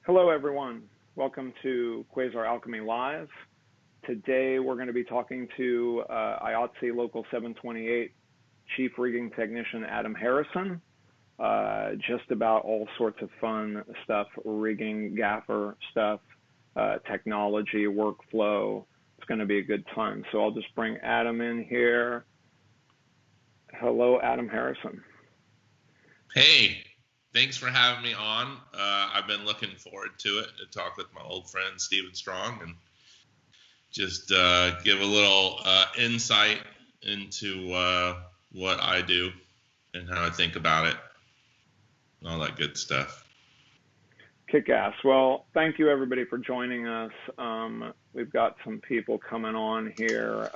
Hello, everyone. Welcome to Quasar Alchemy Live. Today, we're going to be talking to IATSE Local 728 Chief Rigging Technician Adam Harrison, just about all sorts of fun stuff, rigging, gaffer stuff, technology, workflow. It's going to be a good time. So I'll just bring Adam in here. Hello, Adam Harrison. Hey. Thanks for having me on. I've been looking forward to it, to talk with my old friend Stephen Strong and just give a little insight into what I do and how I think about it and all that good stuff. Kick-ass. Well, thank you, everybody, for joining us. We've got some people coming on here.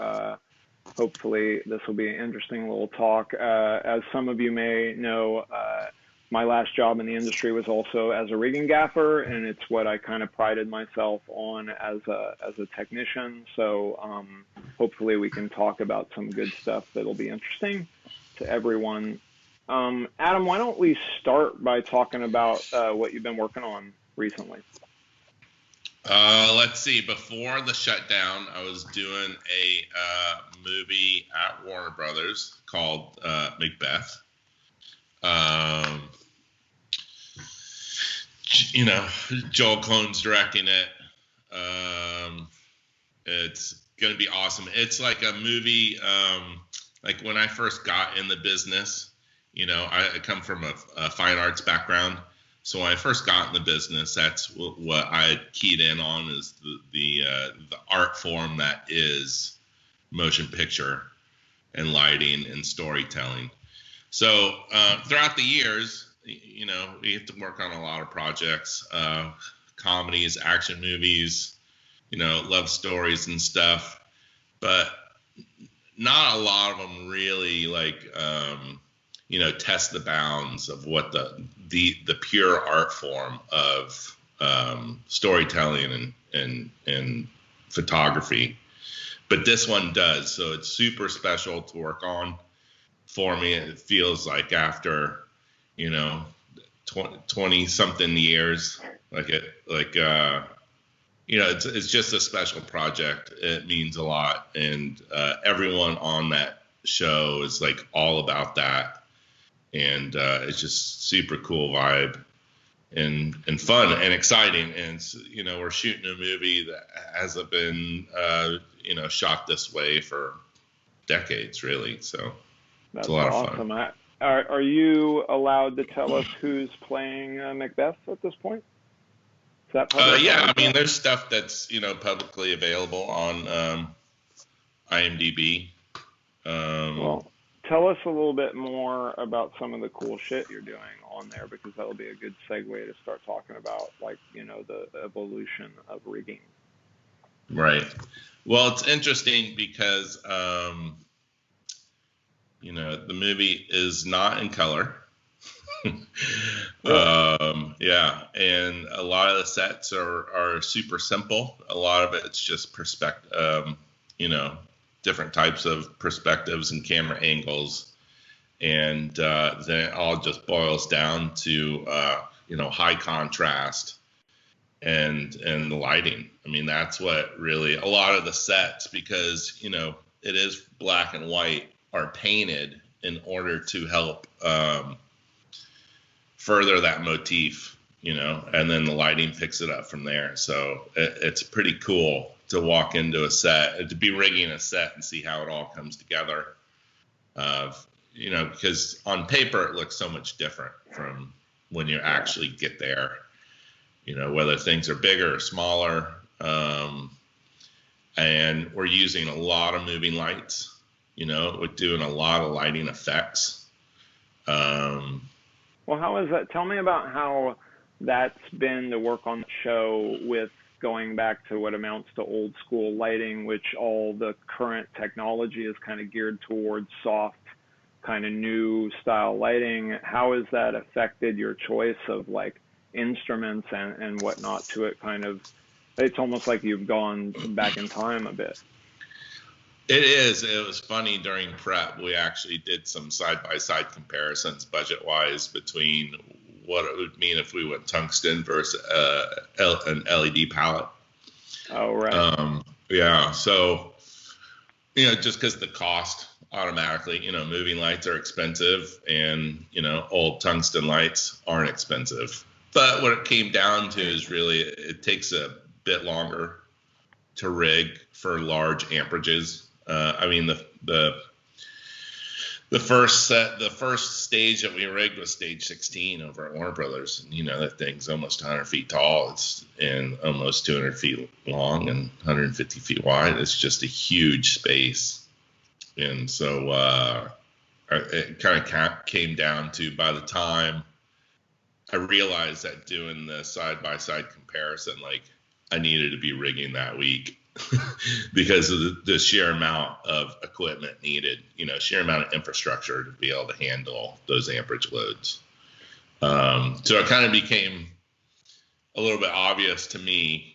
Hopefully, this will be an interesting little talk. As some of you may know, my last job in the industry was also as a rigging gaffer, and it's what I kind of prided myself on as a technician. So hopefully we can talk about some good stuff that'll be interesting to everyone. Adam, why don't we start by talking about what you've been working on recently? Let's see. Before the shutdown, I was doing a movie at Warner Brothers called Macbeth. Joel Coen's directing it. It's going to be awesome. It's like a movie, like when I first got in the business, I come from a fine arts background. So when I first got in the business, that's what I keyed in on is the art form that is motion picture and lighting and storytelling. So throughout the years, we have to work on a lot of projects, comedies, action movies, love stories and stuff, but not a lot of them really test the bounds of what the pure art form of storytelling and photography. But this one does, so it's super special to work on. For me, it feels like after 20 something years, it's just a special project. It means a lot, and everyone on that show is like all about that, and it's just super cool vibe and fun and exciting. And we're shooting a movie that hasn't been shot this way for decades, really. So. That's a lot awesome. Of fun. Are you allowed to tell us who's playing Macbeth at this point? Is that public? Yeah, I mean, there's stuff that's publicly available on IMDb. Well, tell us a little bit more about some of the cool shit you're doing on there, because that'll be a good segue to start talking about, the evolution of rigging. Right. Well, it's interesting because the movie is not in color. Yeah, and a lot of the sets are super simple. A lot of it's just perspective, different types of perspectives and camera angles, and then it all just boils down to high contrast and the lighting. I mean, that's what really a lot of the sets, because it is black and white, are painted in order to help further that motif, and then the lighting picks it up from there. So it's pretty cool to walk into a set, to be rigging a set and see how it all comes together. Because on paper it looks so much different from when you actually get there, whether things are bigger or smaller. And we're using a lot of moving lights. We're doing a lot of lighting effects. Well, how is that? Tell me about how that's been to work on the show with going back to what amounts to old school lighting, which all the current technology is kind of geared towards soft, kind of new style lighting. How has that affected your choice of instruments and whatnot to it? It's almost like you've gone back in time a bit. It is. It was funny during prep. We actually did some side-by-side comparisons budget-wise between what it would mean if we went tungsten versus an LED palette. Oh, right. Yeah. So, just because the cost automatically, moving lights are expensive, and, old tungsten lights aren't expensive. But what it came down to is really it takes a bit longer to rig for large amperages. I mean, the first stage that we rigged was stage 16 over at Warner Brothers. And, that thing's almost 100 feet tall. And almost 200 feet long and 150 feet wide. It's just a huge space. And so it kind of came down to, by the time I realized that doing the side-by-side comparison, like, I needed to be rigging that week because of the sheer amount of equipment needed, sheer amount of infrastructure to be able to handle those amperage loads. So it kind of became a little bit obvious to me,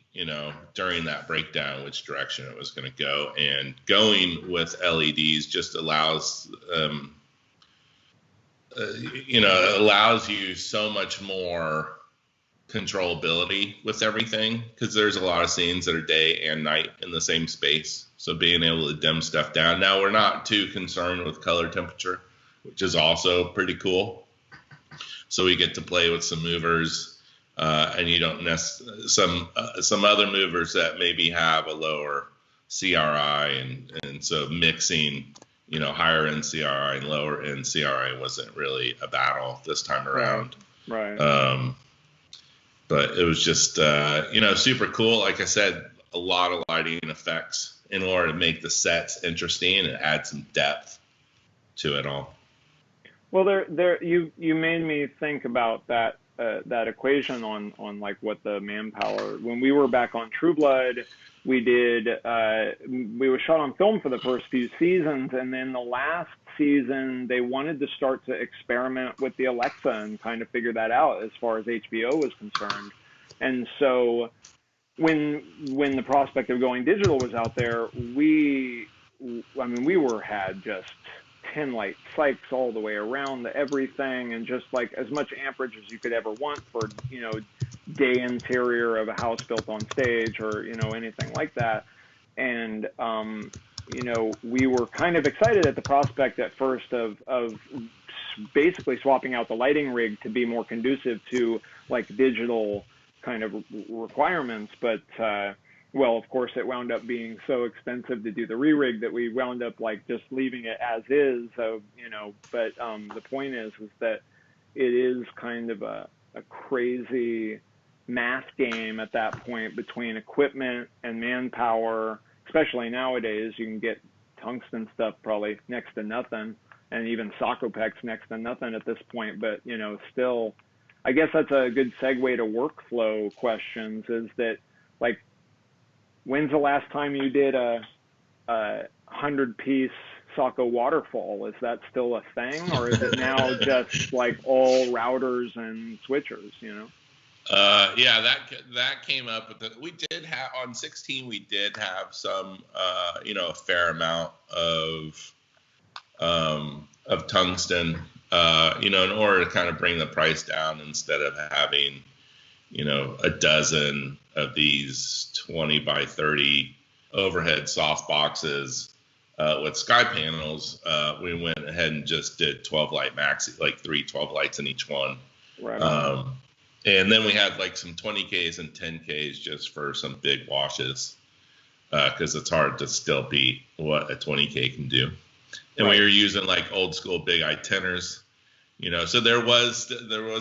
during that breakdown, which direction it was going to go. And going with LEDs just allows, it allows you so much more controllability with everything, because there's a lot of scenes that are day and night in the same space. So being able to dim stuff down. Now, we're not too concerned with color temperature, which is also pretty cool. So we get to play with some movers, and you don't some other movers that maybe have a lower CRI, and so mixing, higher end CRI and lower end CRI wasn't really a battle this time around. Right. But it was just, super cool. Like I said, a lot of lighting effects in order to make the sets interesting and add some depth to it all. Well, you made me think about that equation on like what the manpower. When we were back on True Blood, we were shot on film for the first few seasons, and then the last season they wanted to start to experiment with the Alexa and kind of figure that out as far as HBO was concerned. And so when the prospect of going digital was out there, we had just 10 light psychs all the way around everything, and just like as much amperage as you could ever want for day interior of a house built on stage, or anything like that. And we were kind of excited at the prospect at first of basically swapping out the lighting rig to be more conducive to like digital kind of requirements, but well, of course, it wound up being so expensive to do the re-rig that we wound up like just leaving it as is. So, but the point is that it is kind of a crazy math game at that point between equipment and manpower. Especially nowadays, you can get tungsten stuff probably next to nothing, and even Socopex next to nothing at this point. But still, I guess that's a good segue to workflow questions. Is that like, when's the last time you did a 100-piece Soco waterfall? Is that still a thing, or is it now just like all routers and switchers? Yeah, that came up with it. We did have on 16. We did have some, a fair amount of tungsten, in order to kind of bring the price down, instead of having, a dozen of these 20 by 30 overhead soft boxes with sky panels. We went ahead and just did 12 light maxi, like 3 12 lights in each one. Right. And then we had like some 20Ks and 10Ks just for some big washes, because it's hard to still beat what a 20K can do. And we were using like old school big eye tenors, so there was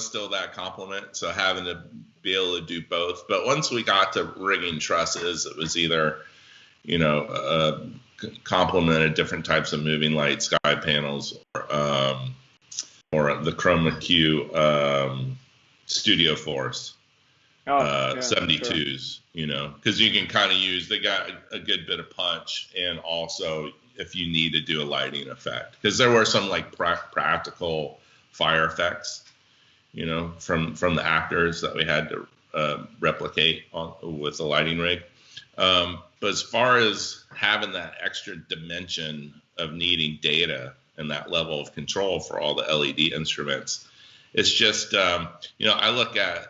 still that complement. So having to be able to do both. But once we got to rigging trusses, it was either, complemented different types of moving light sky panels, or the Chroma Q Studio Force 72s, sure. Because you can kind of use, they got a good bit of punch, and also if you need to do a lighting effect, because there were some like practical fire effects, from the actors that we had to replicate with the lighting rig. But as far as having that extra dimension of needing data and that level of control for all the LED instruments, It's just, I look at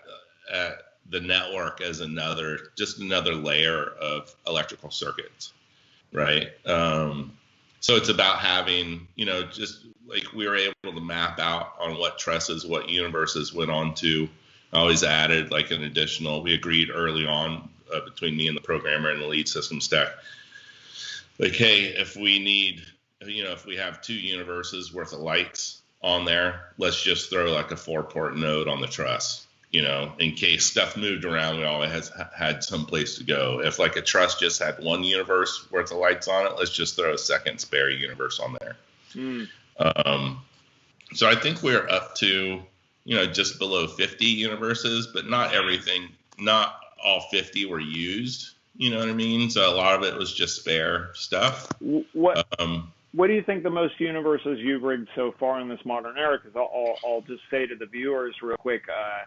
the network as another layer of electrical circuits, right? So it's about having, just like we were able to map out on what trusses, what universes went on to. I always added like an additional, we agreed early on between me and the programmer and the lead systems tech, like, hey, if we have 2 universes worth of lights on there, let's just throw like a 4-port node on the truss, in case stuff moved around, we always had some place to go. If like a truss just had 1 universe worth of lights on it, let's just throw a second spare universe on there. So I think we're up to, just below 50 universes, but not all 50 were used. You know what I mean? So a lot of it was just spare stuff. What do you think the most universes you've rigged so far in this modern era? Because I'll just say to the viewers real quick, I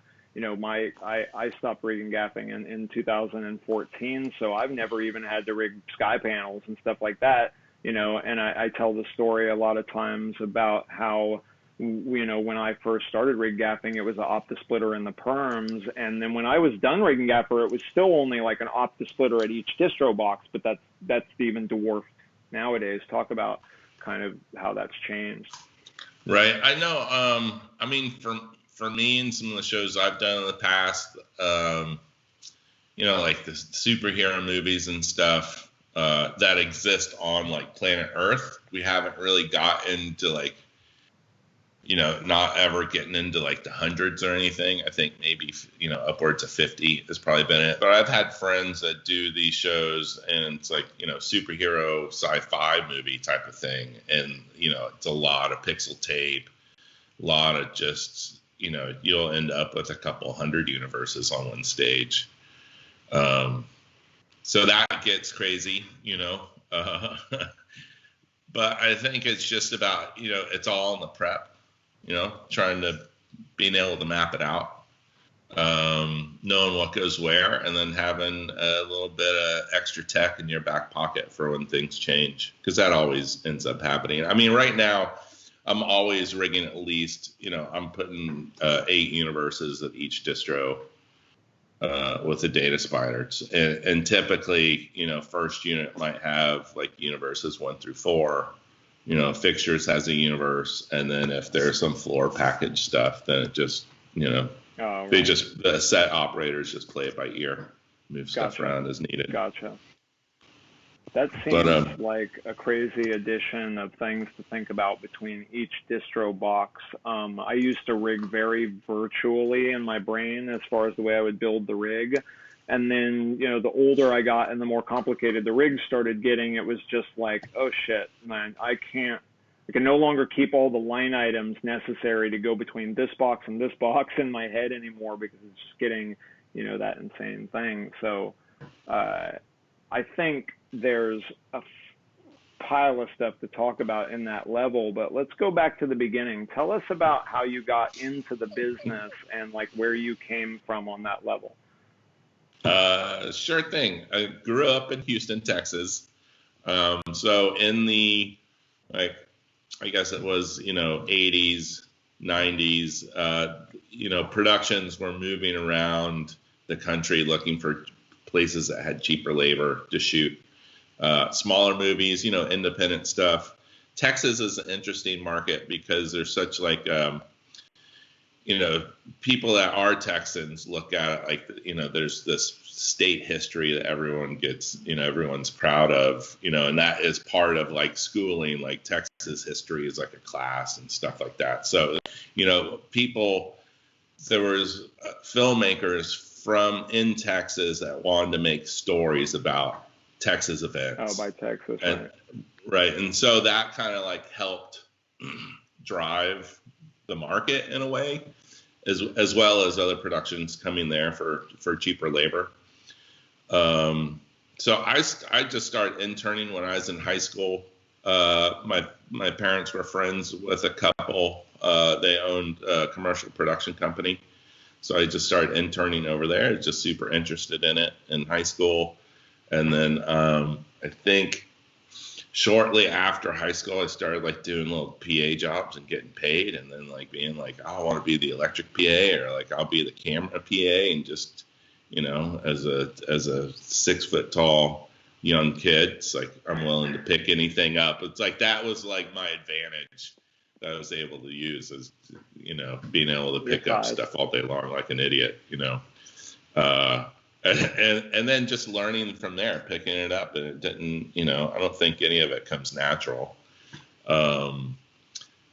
stopped rigging gaffing in 2014, so I've never even had to rig sky panels and stuff like that. And I tell the story a lot of times about how, when I first started rig gaffing, it was an optisplitter in the perms, and then when I was done rigging gaffer, it was still only like an optisplitter at each distro box, but that's even dwarfed nowadays. Talk about kind of how that's changed. Right. I know. I mean, for me and some of the shows I've done in the past, like the superhero movies and stuff that exist on like planet Earth, we haven't really got into like, not ever getting into like the hundreds or anything. I think maybe, upwards of 50 has probably been it. But I've had friends that do these shows and it's like, superhero sci-fi movie type of thing. And, it's a lot of pixel tape, a lot of just, you'll end up with a couple hundred universes on one stage. So that gets crazy, but I think it's just about, it's all in the prep. Being able to map it out, knowing what goes where, and then having a little bit of extra tech in your back pocket for when things change, because that always ends up happening. I mean, right now, I'm always rigging at least, I'm putting 8 universes of each distro with the data spiders. And typically, first unit might have like universes 1 through 4. Fixtures has a universe, and then if there's some floor package stuff, then it just, right. the set operators just play it by ear, move stuff around as needed. Gotcha. That seems like a crazy addition of things to think about between each distro box. I used to rig very virtually in my brain as far as the way I would build the rig. And then, the older I got and the more complicated the rig started getting, it was just like, oh shit, man, I can no longer keep all the line items necessary to go between this box and this box in my head anymore, because it's just getting, that insane thing. So I think there's a pile of stuff to talk about in that level, but let's go back to the beginning. Tell us about how you got into the business and like where you came from on that level. Sure thing. I grew up in Houston, Texas. So in the, I guess it was, 80s, 90s, productions were moving around the country looking for places that had cheaper labor to shoot smaller movies, independent stuff. Texas is an interesting market because there's such like, people that are Texans look at it like, there's this state history that everyone gets, everyone's proud of, and that is part of like schooling, like Texas history is like a class and stuff like that. So, there was filmmakers from in Texas that wanted to make stories about Texas events. Oh, by Texas, right. And so that kind of like helped drive the market in a way, as well as other productions coming there for cheaper labor. So I just started interning when I was in high school. My parents were friends with a couple. They owned a commercial production company. So I just started interning over there, just super interested in it in high school. And then I think shortly after high school, I started like doing little PA jobs and getting paid, and then like being like, oh, I want to be the electric PA, or like I'll be the camera PA, and just, as a 6 foot tall young kid, it's like I'm willing to pick anything up. It's like that was like my advantage that I was able to use, is being able to pick up stuff all day long like an idiot, and then just learning from there, picking it up, and it didn't, I don't think any of it comes natural. And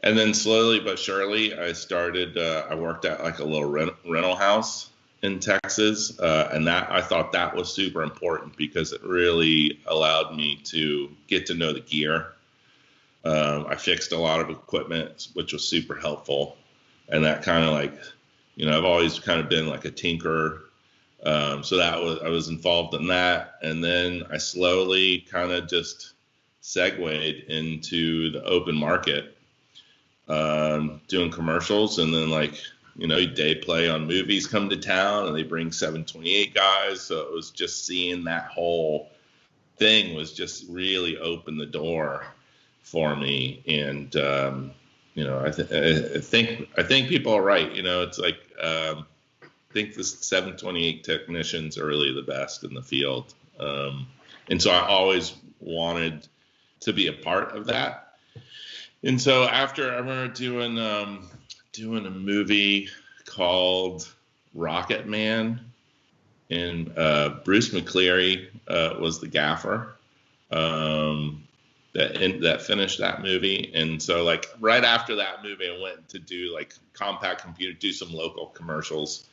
then slowly but surely, I worked at like a little rental house in Texas, and I thought that was super important because it really allowed me to get to know the gear. I fixed a lot of equipment, which was super helpful, and that kind of like, I've always kind of been like a tinkerer. So I was involved in that, and then I slowly kind of just segued into the open market, doing commercials, and then like, day play on movies come to town, and they bring 728 guys. So it was just seeing that whole thing was just really opened the door for me, and I think people are right. It's like. I think the 728 technicians are really the best in the field. And so I always wanted to be a part of that. And so after I remember doing a movie called Rocket Man, and Bruce McCleary was the gaffer that finished that movie. And so like right after that movie, I went to do like Compact Computer, do some local commercials.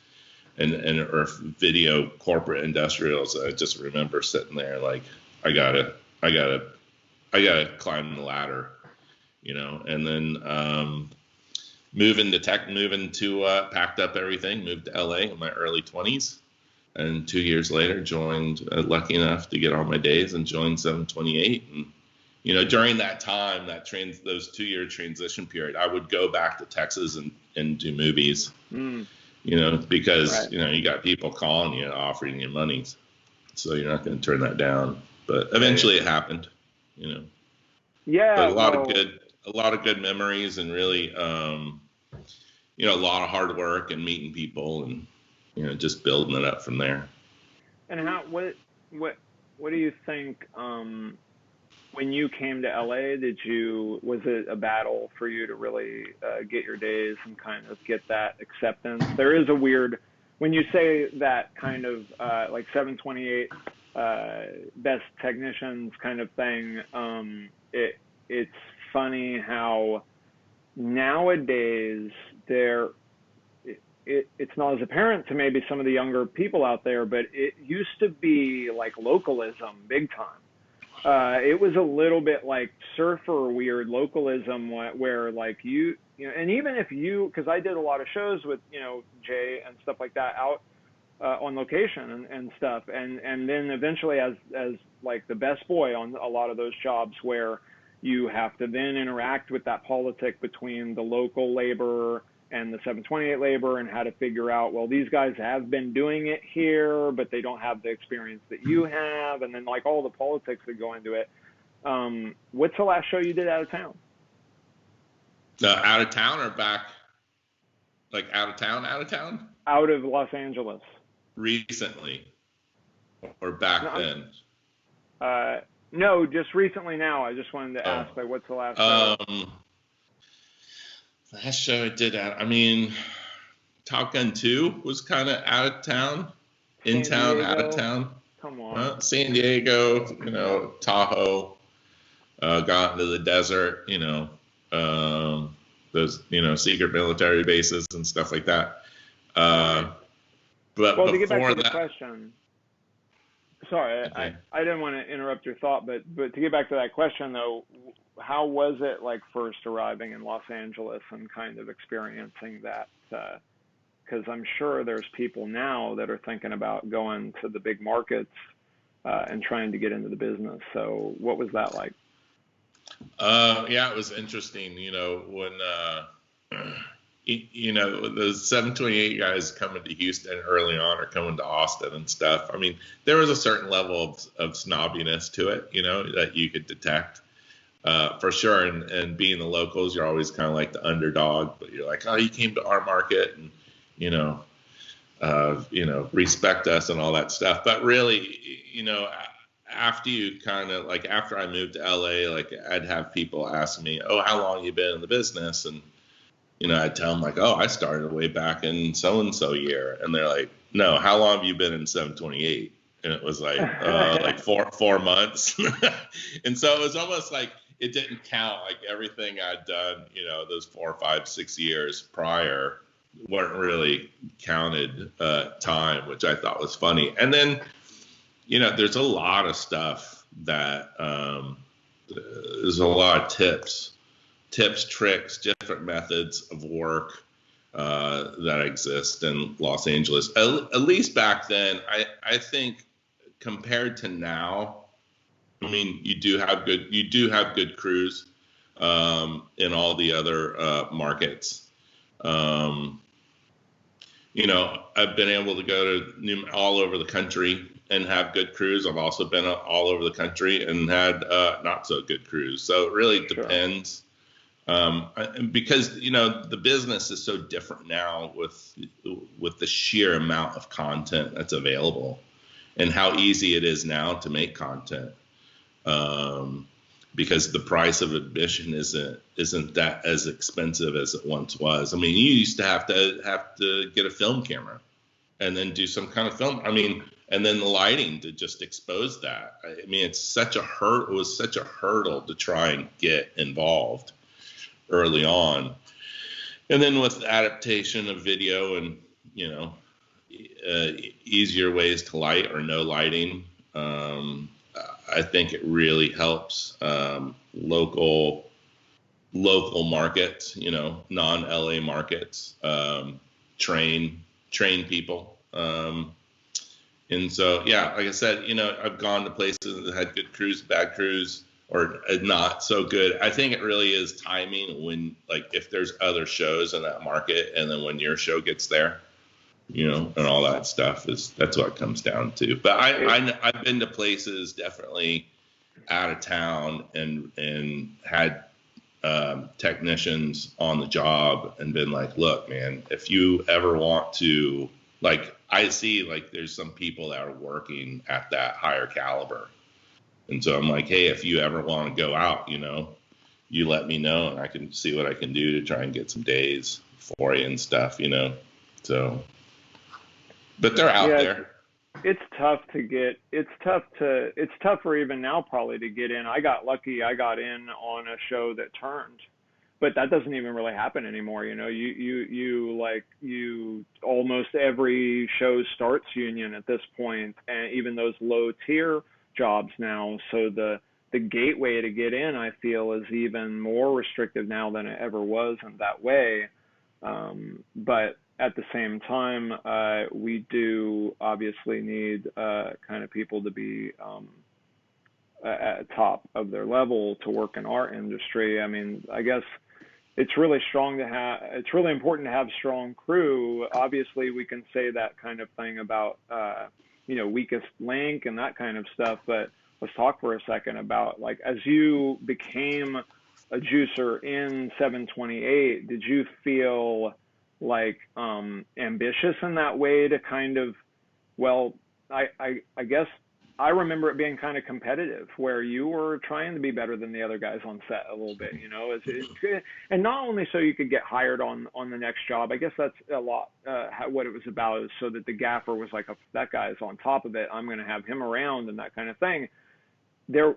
Or video corporate industrials. I just remember sitting there like, I gotta climb the ladder, and then moving to packed up everything, moved to LA in my early 20s, and 2 years later joined, lucky enough to get all my days and joined 728. And during that time, those 2 year transition period, I would go back to Texas and do movies. Because, right. You got people calling you and offering you money. So you're not going to turn that down. But eventually it happened, Yeah. But a lot of good memories, and really, a lot of hard work and meeting people, and, just building it up from there. And what do you think, when you came to LA, was it a battle for you to really get your days and kind of get that acceptance? There is a weird, when you say that kind of like 728 best technicians kind of thing, it's funny how nowadays it's not as apparent to maybe some of the younger people out there, but it used to be like localism big time. It was a little bit like surfer weird localism where like and even if because I did a lot of shows with, Jay and stuff like that out on location and stuff. And then eventually as like the best boy on a lot of those jobs where you have to then interact with that politic between the local labor and the 728 labor, and how to figure out, well, these guys have been doing it here, but they don't have the experience that you have. And then like all the politics that go into it. What's the last show you did out of town? Out of town or back? Like out of town? Out of Los Angeles. Recently or back then? No, just recently now. I just wanted to ask, like, what's the last show? Last show I did Top Gun 2 was kind of out of town, in town, out of town. Come on. San Diego, Tahoe, got into the desert, those, secret military bases and stuff like that. But to get back to the question, sorry, okay. I didn't want to interrupt your thought, but to get back to that question though, how was it like first arriving in Los Angeles and kind of experiencing that? Because I'm sure there's people now that are thinking about going to the big markets and trying to get into the business. So what was that like? Yeah, it was interesting. When the 728 guys coming to Houston early on, or coming to Austin and stuff. I mean, there was a certain level of snobbiness to it, that you could detect. for sure. And being the locals, you're always kind of like the underdog, but you're like, oh, you came to our market, and respect us and all that stuff. But really, after you kind of like, after I moved to LA, like I'd have people ask me, oh, how long you been in the business? And, I'd tell them like, oh, I started way back in so-and-so year. And they're like, no, how long have you been in 728? And it was like, like 4 months. And so it was almost like it didn't count, like everything I'd done, those 4, 5, 6 years prior weren't really counted time, which I thought was funny. And then, there's a lot of stuff that there's a lot of tips, tricks, different methods of work that exist in Los Angeles. At least back then, I think compared to now, I mean, you do have good crews in all the other markets. I've been able to go to all over the country and have good crews. I've also been all over the country and had not so good crews. So it really depends. Because, the business is so different now with the sheer amount of content that's available and how easy it is now to make content. Because the price of admission isn't that as expensive as it once was. I mean, you used to have to get a film camera and then do some kind of film. I mean, and then the lighting to just expose that. I mean, it was such a hurdle to try and get involved early on. And then with the adaptation of video and, easier ways to light or no lighting, I think it really helps local markets, non-LA markets, train people. And so, yeah, like I said, I've gone to places that had good crews, bad crews, or not so good. I think it really is timing when, like, if there's other shows in that market and then when your show gets there, and all that stuff that's what it comes down to. But I've been to places definitely out of town and had technicians on the job and been like, look, man, if you ever want to, like, I see like there's some people that are working at that higher caliber. And so I'm like, hey, if you ever want to go out, you let me know and I can see what I can do to try and get some days for you and stuff, so. But they're out there. It's tougher even now probably to get in. I got lucky. I got in on a show that turned, but that doesn't even really happen anymore. You almost every show starts union at this point, and even those low tier jobs now. So the gateway to get in, I feel, is even more restrictive now than it ever was in that way. But at the same time, we do obviously need kind of people to be at top of their level to work in our industry. I mean, I guess it's really important to have strong crew. Obviously, we can say that kind of thing about, weakest link and that kind of stuff. But let's talk for a second about, like, as you became a juicer in 728, did you feel like ambitious in that way to kind of, I guess I remember it being kind of competitive where you were trying to be better than the other guys on set a little bit, and not only so you could get hired on the next job. I guess that's a lot what it was about, is so that the gaffer was like, that guy's on top of it, I'm going to have him around and that kind of thing. There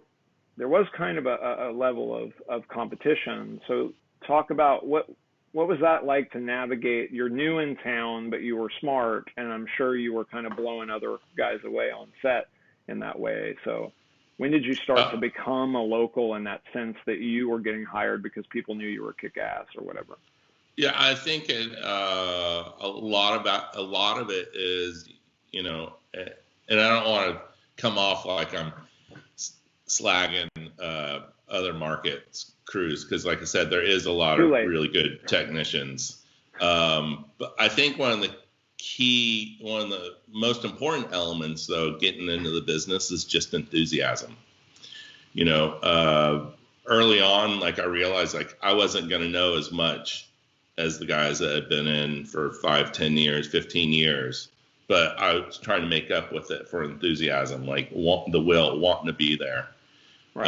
was kind of a level of competition. So talk about what was that like to navigate? You're new in town, but you were smart, and I'm sure you were kind of blowing other guys away on set in that way. So when did you start to become a local in that sense that you were getting hired because people knew you were kick-ass or whatever? Yeah, I think a lot of it is, and I don't want to come off like I'm slagging other markets crews, because like I said, there is a lot of really good technicians. But I think one of the most important elements, though, getting into the business is just enthusiasm. early on, like I realized like I wasn't going to know as much as the guys that had been in for 5, 10 years, 15 years. But I was trying to make up with it for enthusiasm, like wanting to be there. Right.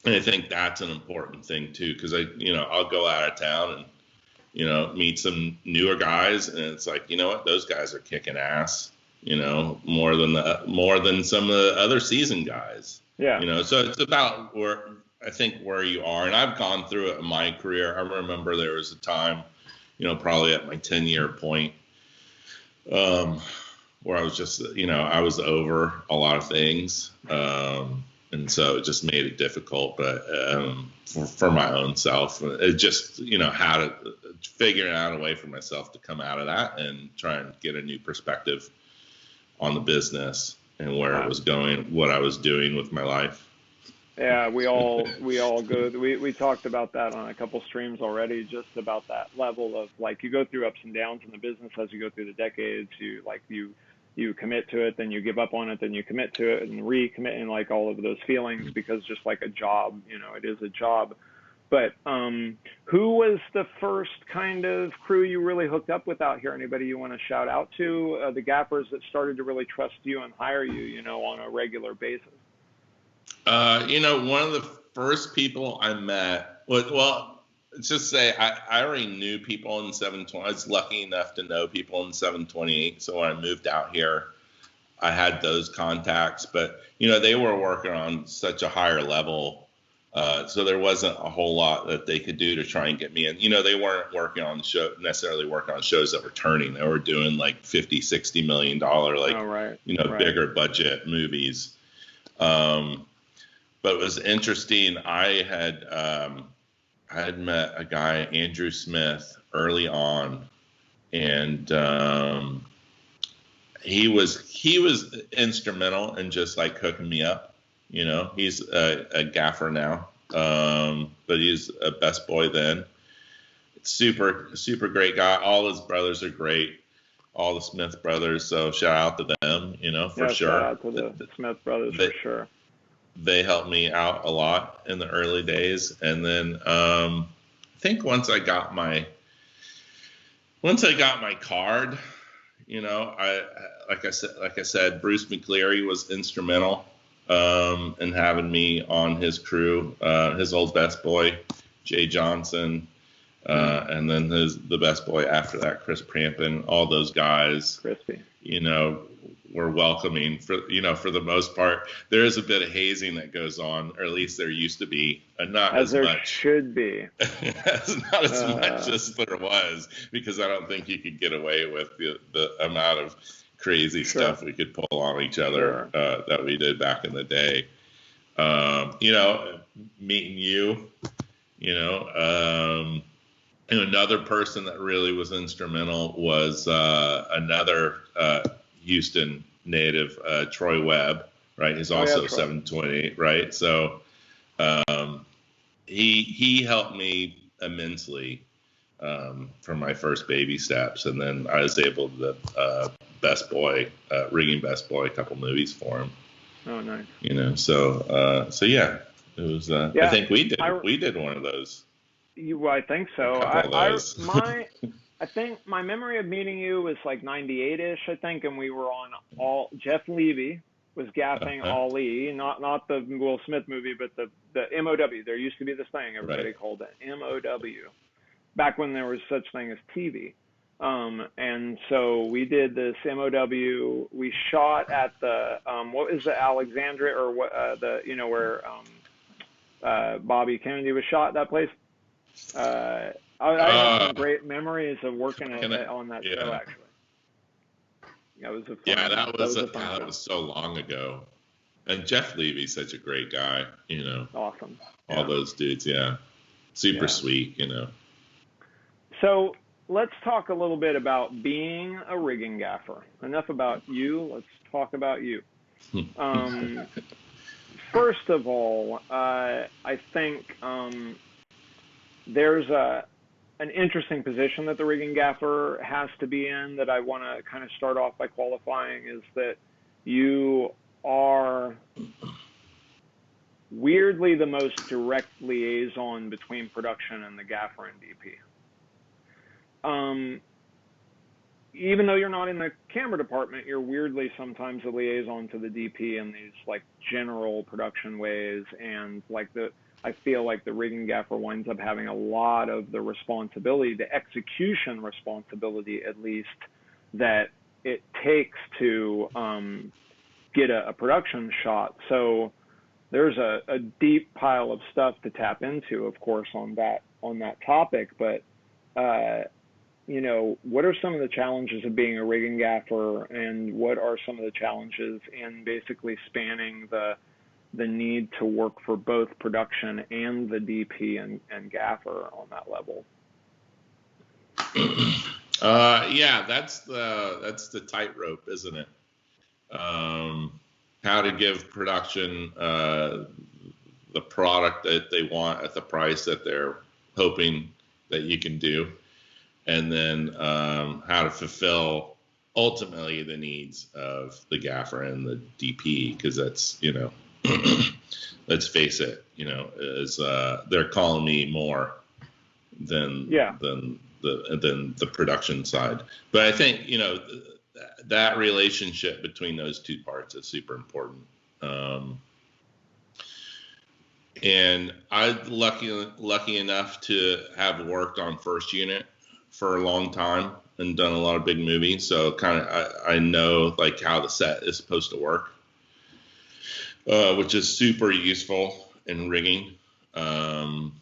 And I think that's an important thing too, because I'll go out of town and, meet some newer guys, and it's like, you know what, those guys are kicking ass, more than some of the other seasoned guys. Yeah. So it's about where you are, and I've gone through it in my career. I remember there was a time, probably at my 10-year point, where I was just, I was over a lot of things. And so it just made it difficult, but for my own self, it just, how to figure out a way for myself to come out of that and try and get a new perspective on the business and where it was going, what I was doing with my life. Yeah, we all go. We talked about that on a couple streams already, just about that level of like you go through ups and downs in the business as you go through the decades. You commit to it, then you give up on it, then you commit to it and recommit, and like all of those feelings, because just like a job, it is a job. But who was the first kind of crew you really hooked up with out here? Anybody you want to shout out to? The gaffers that started to really trust you and hire you, on a regular basis? One of the first people I met was, let's just say I already knew people in 720. I was lucky enough to know people in 728. So when I moved out here, I had those contacts, but they were working on such a higher level. So there wasn't a whole lot that they could do to try and get me in. They weren't necessarily working on shows that were turning. They were doing like $50-60 million, bigger budget movies. But it was interesting. I had met a guy, Andrew Smith, early on, and he was instrumental in just like hooking me up. He's a gaffer now, but he's a best boy then. Super, super great guy. All his brothers are great. All the Smith brothers. So shout out to them, for sure. Shout out to the Smith brothers for sure. They helped me out a lot in the early days, and then I think once I got my card, I like I said, Bruce McCleary was instrumental in having me on his crew. His old best boy, Jay Johnson, and then the best boy after that, Chris Prampin. All those guys, crispy, were welcoming for the most part. There is a bit of hazing that goes on, or at least there used to be, and not as there much. Should be. Not as much as there was, because I don't think you could get away with the amount of crazy stuff we could pull on each other that we did back in the day. Meeting you, and another person that really was instrumental was another Houston native, Troy Webb, right? He's also 728, right? So he helped me immensely for my first baby steps, and then I was able to rigging best boy a couple movies for him. Oh, nice. So yeah, it was. I think we did one of those. I think so. I think my memory of meeting you was like 98-ish, I think, and we were on Jeff Levy was gaffing Ali, not the Will Smith movie, but the MOW. There used to be this thing everybody called it MOW, back when there was such thing as TV. And so we did this MOW. We shot at the what is the Alexandria, or what where Bobby Kennedy was shot, that place. I have some great memories of working on that show, actually. That was a fun that was so long ago. And Jeff Levy's such a great guy, Awesome. All those dudes, super sweet, So let's talk a little bit about being a rigging gaffer. Enough about you. Let's talk about you. First of all, I think there's an interesting position that the rigging gaffer has to be in that I want to kind of start off by qualifying, is that you are weirdly the most direct liaison between production and the gaffer and DP. Even though you're not in the camera department, you're weirdly sometimes a liaison to the DP in these like general production ways. And like I feel like the rigging gaffer winds up having a lot of the responsibility, the execution responsibility at least, that it takes to get a production shot. So there's a deep pile of stuff to tap into, of course, on that topic. But you know, what are some of the challenges of being a rigging gaffer, and what are some of the challenges in basically spanning the need to work for both production and the DP and gaffer on that level? Yeah, that's the tightrope, isn't it? How to give production the product that they want at the price that they're hoping that you can do, and then how to fulfill ultimately the needs of the gaffer and the DP, because that's, you know, let's face it, you know, is they're calling me more than the production side. But I think, you know, that relationship between those two parts is super important. And I'm lucky enough to have worked on first unit for a long time and done a lot of big movies. So kind of I know like how the set is supposed to work, which is super useful in rigging. And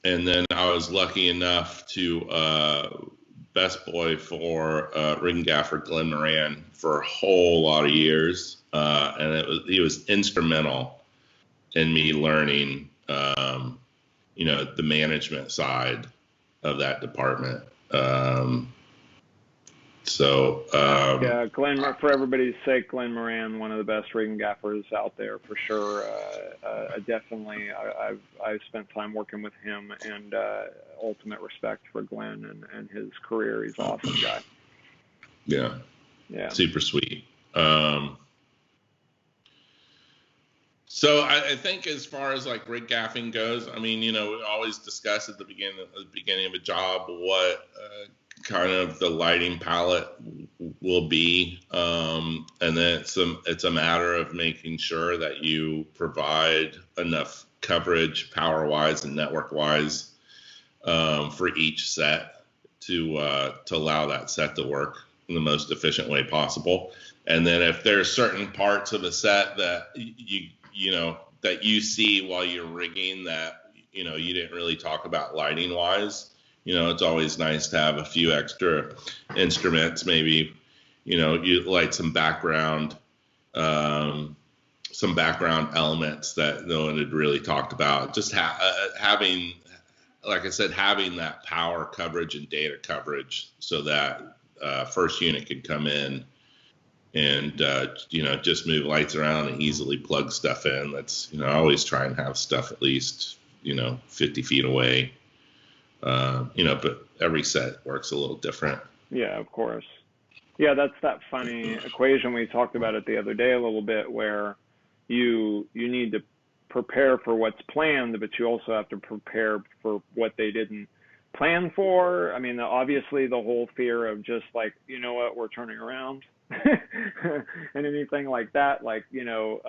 then I was lucky enough to best boy for rigging gaffer Glenn Moran for a whole lot of years, and he was instrumental in me learning, you know, the management side of that department. Yeah, Glenn, for everybody's sake, Glenn Moran, one of the best rigging gaffers out there for sure. Definitely, I've spent time working with him, and ultimate respect for Glenn and his career. He's an awesome guy. Yeah, super sweet. So I think as far as like rig gaffing goes, I mean, you know, we always discuss at the beginning of a job what kind of the lighting palette will be, and then it's a matter of making sure that you provide enough coverage, power-wise and network-wise, for each set to allow that set to work in the most efficient way possible. And then if there's certain parts of the set that you know that you see while you're rigging that, you know, you didn't really talk about lighting wise, you know, it's always nice to have a few extra instruments, maybe, you know, you light some background elements that no one had really talked about. Just having, like I said, having that power coverage and data coverage so that first unit can come in and, you know, just move lights around and easily plug stuff in. That's, you know, I always try and have stuff at least, you know, 50 feet away. You know, but every set works a little different. Yeah, of course. Yeah, that's that funny equation we talked about it the other day a little bit, where you need to prepare for what's planned, but you also have to prepare for what they didn't plan for. I mean, obviously the whole fear of just like, you know what, we're turning around and anything like that. Like, you know,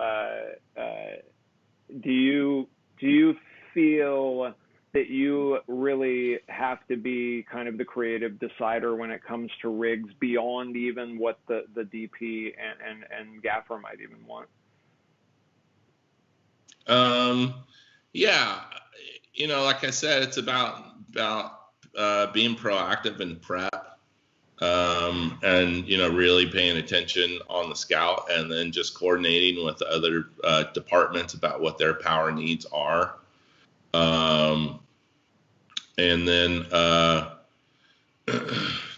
do you feel that you really have to be kind of the creative decider when it comes to rigs beyond even what the DP and gaffer might even want? Yeah, you know, like I said, it's about being proactive in prep, and, you know, really paying attention on the scout, and then just coordinating with the other departments about what their power needs are. And then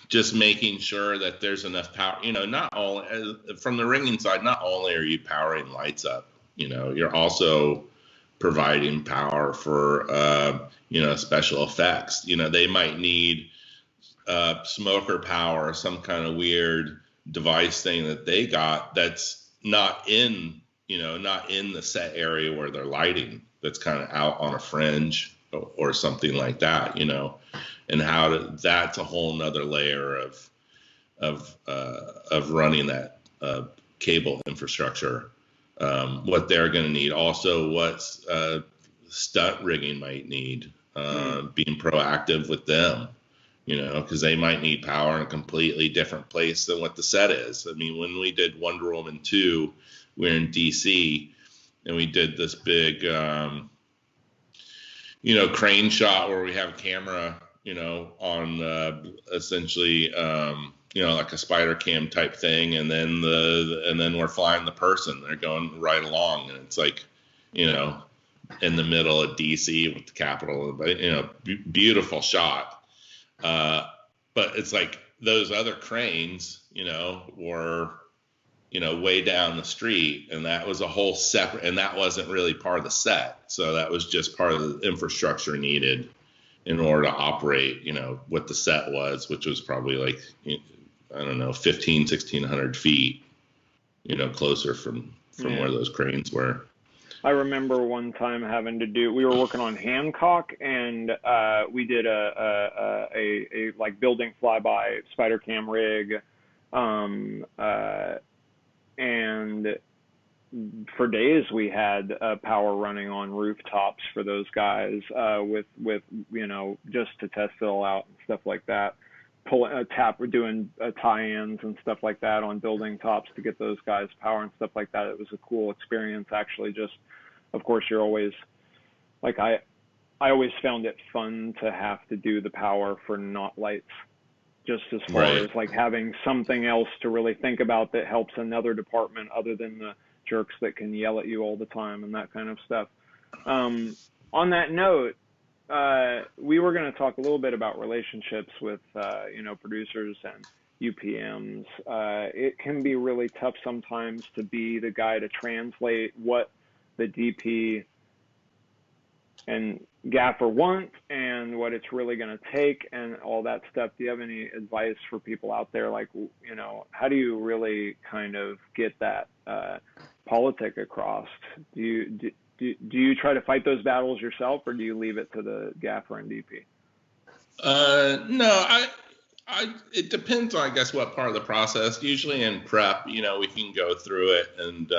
just making sure that there's enough power, you know, not all from the rigging side, not only are you powering lights up, you know, you're also providing power for, you know, special effects. You know, they might need smoker power or some kind of weird device thing that they got that's not in, not in the set area where they're lighting, that's kind of out on a fringe or something like that, and that's a whole nother layer of running that cable infrastructure. What they're going to need, also what stunt rigging might need, being proactive with them, because they might need power in a completely different place than what the set is. I mean, when we did Wonder Woman 2, we were in DC, and we did this big, crane shot where we have a camera, on essentially, like a spider cam type thing, and then we're flying the person. They're going right along, and it's like, in the middle of DC with the Capitol, beautiful shot. But it's like those other cranes, were, way down the street, and that was a whole separate, and that wasn't really part of the set. So that was just part of the infrastructure needed in order to operate, what the set was, which was probably like, I don't know, 1,600 feet, closer from where those cranes were. I remember one time we were working on Hancock, and we did a like building flyby spider cam rig, and for days we had power running on rooftops for those guys, with just to test it all out and stuff like that. Doing tie-ins and stuff like that on building tops to get those guys power and stuff like that. It was a cool experience, actually. Just, of course, you're always like, I always found it fun to have to do the power for not lights, just as far as like having something else to really think about that helps another department other than the jerks that can yell at you all the time and that kind of stuff. On that note, we were going to talk a little bit about relationships with, producers and UPMs. It can be really tough sometimes to be the guy to translate what the DP and gaffer want and what it's really going to take and all that stuff. Do you have any advice for people out there? Like, how do you really kind of get that politic across? Do you try to fight those battles yourself, or do you leave it to the gaffer and DP? No, it depends on, I guess, what part of the process. Usually in prep, we can go through it, and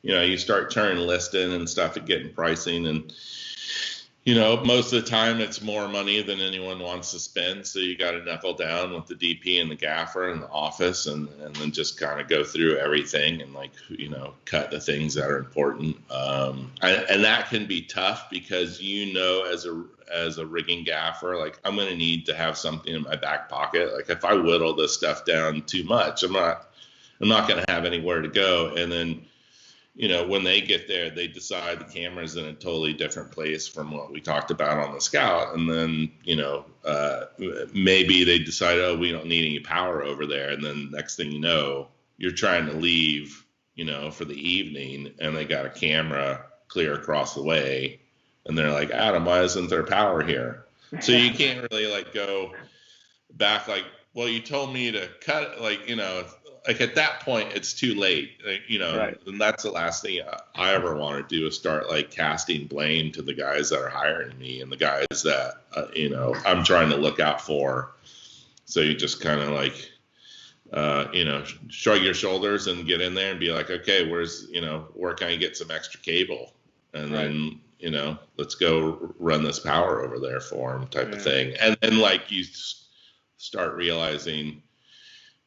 you start turning listing and stuff and getting pricing, and most of the time it's more money than anyone wants to spend. So you got to knuckle down with the DP and the gaffer in the office, and then just kind of go through everything and cut the things that are important. And that can be tough because, as a rigging gaffer, like, I'm going to need to have something in my back pocket. Like, if I whittle this stuff down too much, I'm not going to have anywhere to go. And then, when they get there, they decide the camera's in a totally different place from what we talked about on the Scout. And then, maybe they decide, oh, we don't need any power over there. And then next thing you know, you're trying to leave, for the evening, and they got a camera clear across the way. And they're like, Adam, why isn't there power here? So you can't really go back, well, you told me to cut it, at that point, it's too late, right. And that's the last thing I ever want to do is start casting blame to the guys that are hiring me and the guys that, I'm trying to look out for. So you just kind of shrug your shoulders and get in there and be like, okay, where can I get some extra cable? And right. Then, let's go run this power over there for them type of thing. And then you start realizing,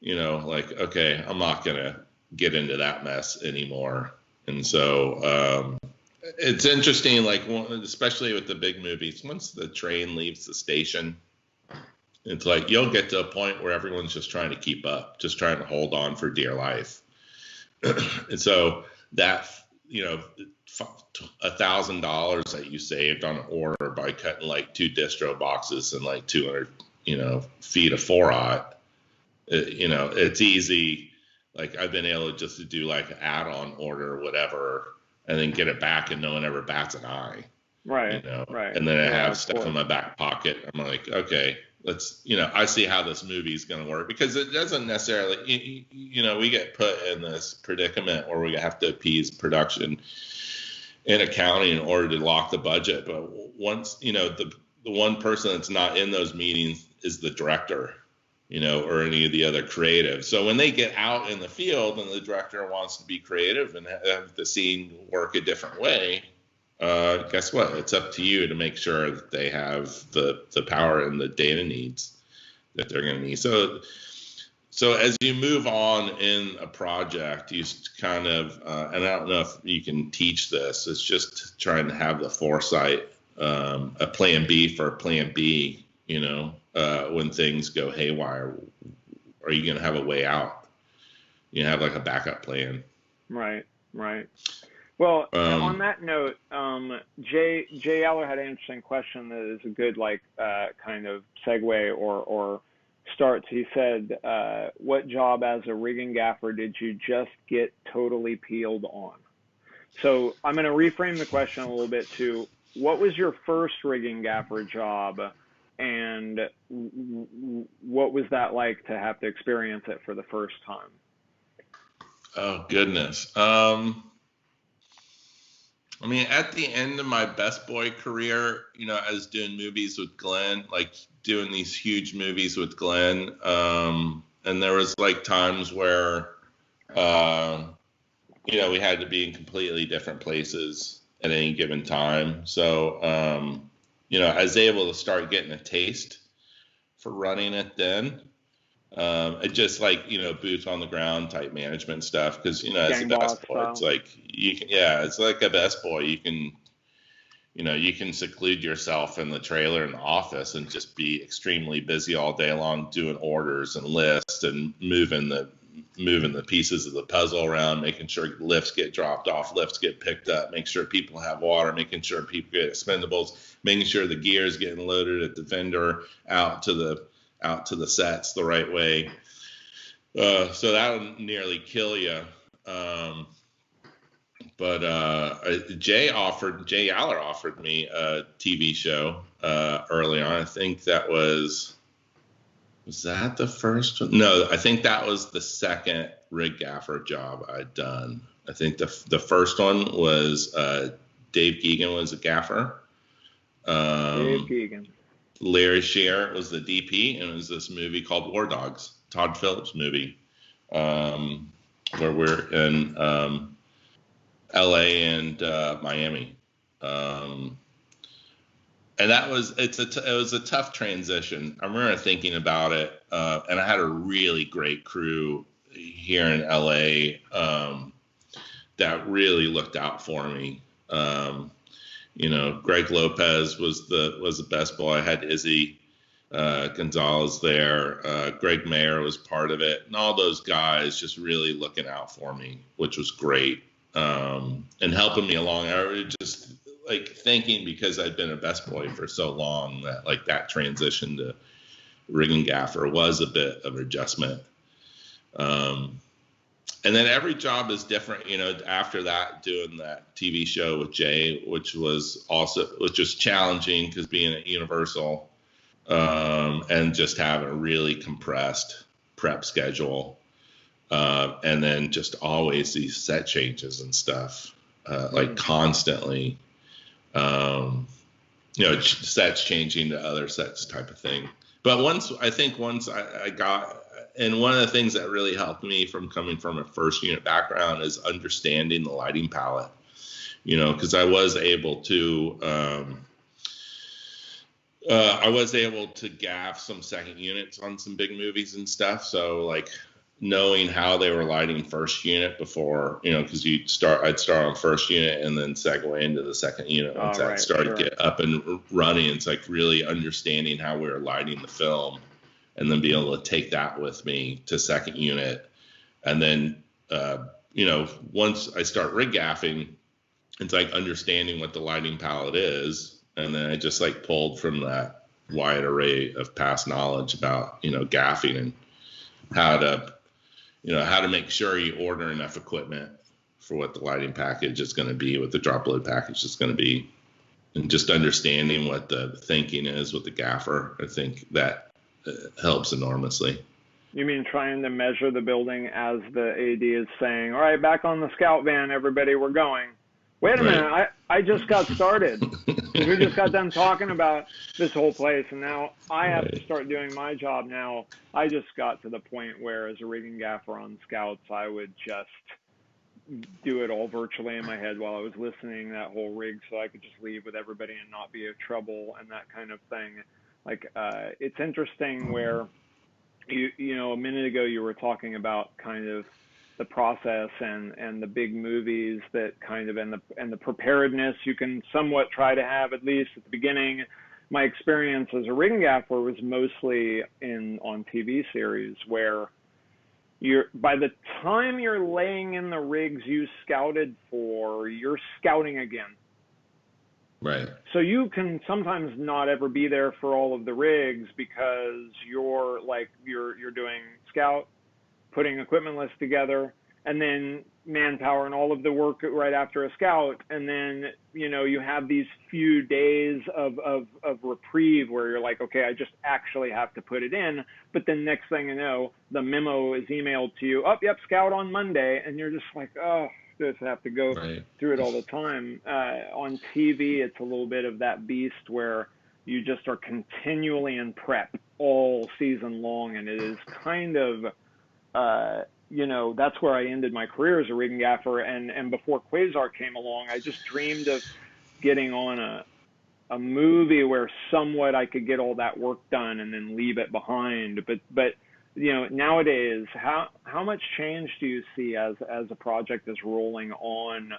okay, I'm not going to get into that mess anymore. And so it's interesting, especially with the big movies, once the train leaves the station, it's you'll get to a point where everyone's just trying to keep up, just trying to hold on for dear life. And so that, $1,000 that you saved on an order by cutting 2 distro boxes and 200, feet of 4-aught, it's easy. I've been able to do an add-on order or whatever, and then get it back, and no one ever bats an eye. Right. Right. And then I have stuff in my back pocket. I'm like, okay, I see how this movie is going to work, because it doesn't necessarily, we get put in this predicament where we have to appease production and accounting in order to lock the budget. But once, the one person that's not in those meetings is the director, or any of the other creatives. So when they get out in the field and the director wants to be creative and have the scene work a different way, guess what? It's up to you to make sure that they have the power and the data needs that they're going to need. So as you move on in a project, you kind of, and I don't know if you can teach this, it's just trying to have the foresight, a plan B for a plan B, when things go haywire. Are you going to have a way out? You have like a backup plan. Right. Well, on that note, Jay Aller had an interesting question that is a good kind of segue or starts. He said, "What job as a rigging gaffer did you just get totally peeled on?" So I'm going to reframe the question a little bit to, what was your first rigging gaffer job, and what was that like to have to experience it for the first time? Oh goodness. At the end of my best boy career, I was doing movies with Glenn, like doing these huge movies with Glenn. And there was times where, we had to be in completely different places at any given time. So, I was able to start getting a taste for running it then. It just boots on the ground type management stuff, because as a best boy, it's it's like a best boy. You can seclude yourself in the trailer in the office and just be extremely busy all day long doing orders and lists and moving the pieces of the puzzle around, making sure lifts get dropped off, lifts get picked up, make sure people have water, making sure people get expendables, making sure the gear is getting loaded at the vendor out to the sets the right way. So that'll nearly kill you. But Jay Aller offered me a TV show early on. I think that was that the first one? No, I think that was the second rig gaffer job I'd done. I think the first one was Dave Geoghegan was a gaffer. Dave Geoghegan. Larry Sher was the DP, and it was this movie called War Dogs, Todd Phillips movie, where we're in LA and Miami. And it was a tough transition. I remember thinking about it, and I had a really great crew here in LA that really looked out for me. Greg Lopez was the best boy. I had Izzy Gonzalez there. Greg Mayer was part of it, and all those guys just really looking out for me, which was great, and helping me along. I was just thinking, because I'd been a best boy for so long, that that transition to rigging gaffer was a bit of an adjustment. And then every job is different, after that, doing that TV show with Jay, which was challenging, because being at Universal, and just having a really compressed prep schedule, and then just always these set changes and stuff, constantly, sets changing to other sets type of thing. But once I got, and one of the things that really helped me from coming from a first unit background is understanding the lighting palette, because I was able to gaff some second units on some big movies and stuff. So knowing how they were lighting first unit before, because I'd start on first unit and then segue into the second unit once that started to get up and running. It's really understanding how we were lighting the film, and then be able to take that with me to second unit. And then, once I start rig gaffing, it's understanding what the lighting palette is. And then I just pulled from that wide array of past knowledge about, gaffing, and how to make sure you order enough equipment for what the lighting package is going to be, what the drop load package is going to be, and just understanding what the thinking is with the gaffer. I think that helps enormously. You mean trying to measure the building as the AD is saying, all right, back on the scout van, everybody, we're going. Wait a minute, I just got started. We just got done talking about this whole place, and now I have to start doing my job now. I just got to the point where, as a rigging gaffer on scouts, I would just do it all virtually in my head while I was listening that whole rig, so I could just leave with everybody and not be of trouble and that kind of thing. Like, it's interesting where you know, a minute ago you were talking about kind of the process and the big movies that kind of and the preparedness you can somewhat try to have, at least at the beginning. My experience as a rigging gaffer was mostly on TV series where by the time you're laying in the rigs you scouted for, you're scouting again. Right. So you can sometimes not ever be there for all of the rigs because you're doing scout, putting equipment lists together, and then manpower and all of the work right after a scout. And then, you know, you have these few days of reprieve where you're like, okay, I just actually have to put it in. But then next thing you know, the memo is emailed to you, oh, yep, scout on Monday. And you're just like, oh, just have to go through it all the time. On TV, it's a little bit of that beast where you just are continually in prep all season long. And it is kind of, you know, that's where I ended my career as a rigging gaffer. And before Quasar came along, I just dreamed of getting on a movie where somewhat I could get all that work done and then leave it behind. But you know, nowadays, how much change do you see as a project is rolling on?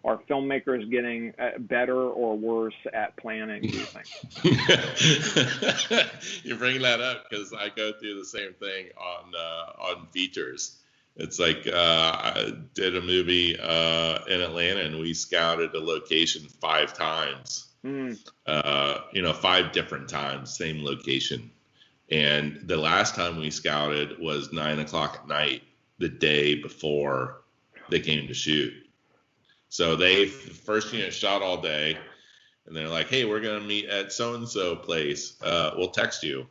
Are filmmakers getting better or worse at planning, do you think? You bring that up because I go through the same thing on features. It's like I did a movie in Atlanta and we scouted a location 5 times. You know, 5 different times, same location. And the last time we scouted was 9:00 at night, the day before they came to shoot. So the first unit shot all day, and they're like, "Hey, we're gonna meet at so and so place. We'll text you."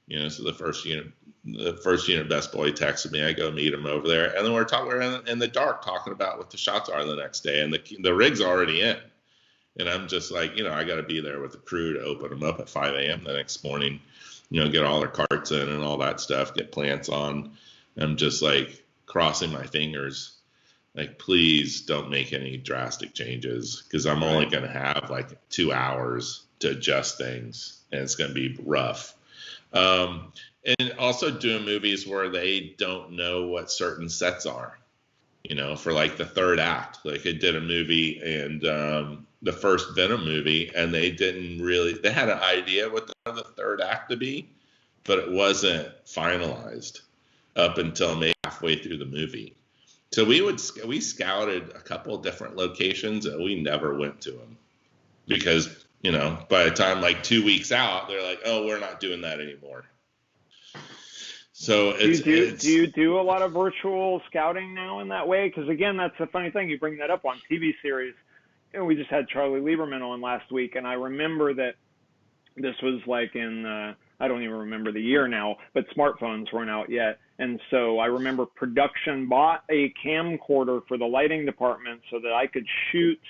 You know, so the first unit best boy texted me. I go meet him over there, and then we're in the dark talking about what the shots are the next day, and the rig's already in. And I'm just like, you know, I got to be there with the crew to open them up at 5 a.m. the next morning. You know, get all their carts in and all that stuff, get plants on. I'm just like crossing my fingers, like, please don't make any drastic changes because I'm only going to have like 2 hours to adjust things and it's going to be rough. And also doing movies where they don't know what certain sets are, you know, for like the third act. Like I did a movie and the first Venom movie, and they had an idea what the third act to be, but it wasn't finalized up until maybe halfway through the movie. So we scouted a couple of different locations and we never went to them because, you know, by the time like 2 weeks out, they're like, oh, we're not doing that anymore. So do you do a lot of virtual scouting now in that way? Because again, that's a funny thing. You bring that up on TV series. You know, we just had Charlie Lieberman on last week, and I remember that this was like in I don't even remember the year now, but smartphones weren't out yet. And so I remember production bought a camcorder for the lighting department so that I could shoot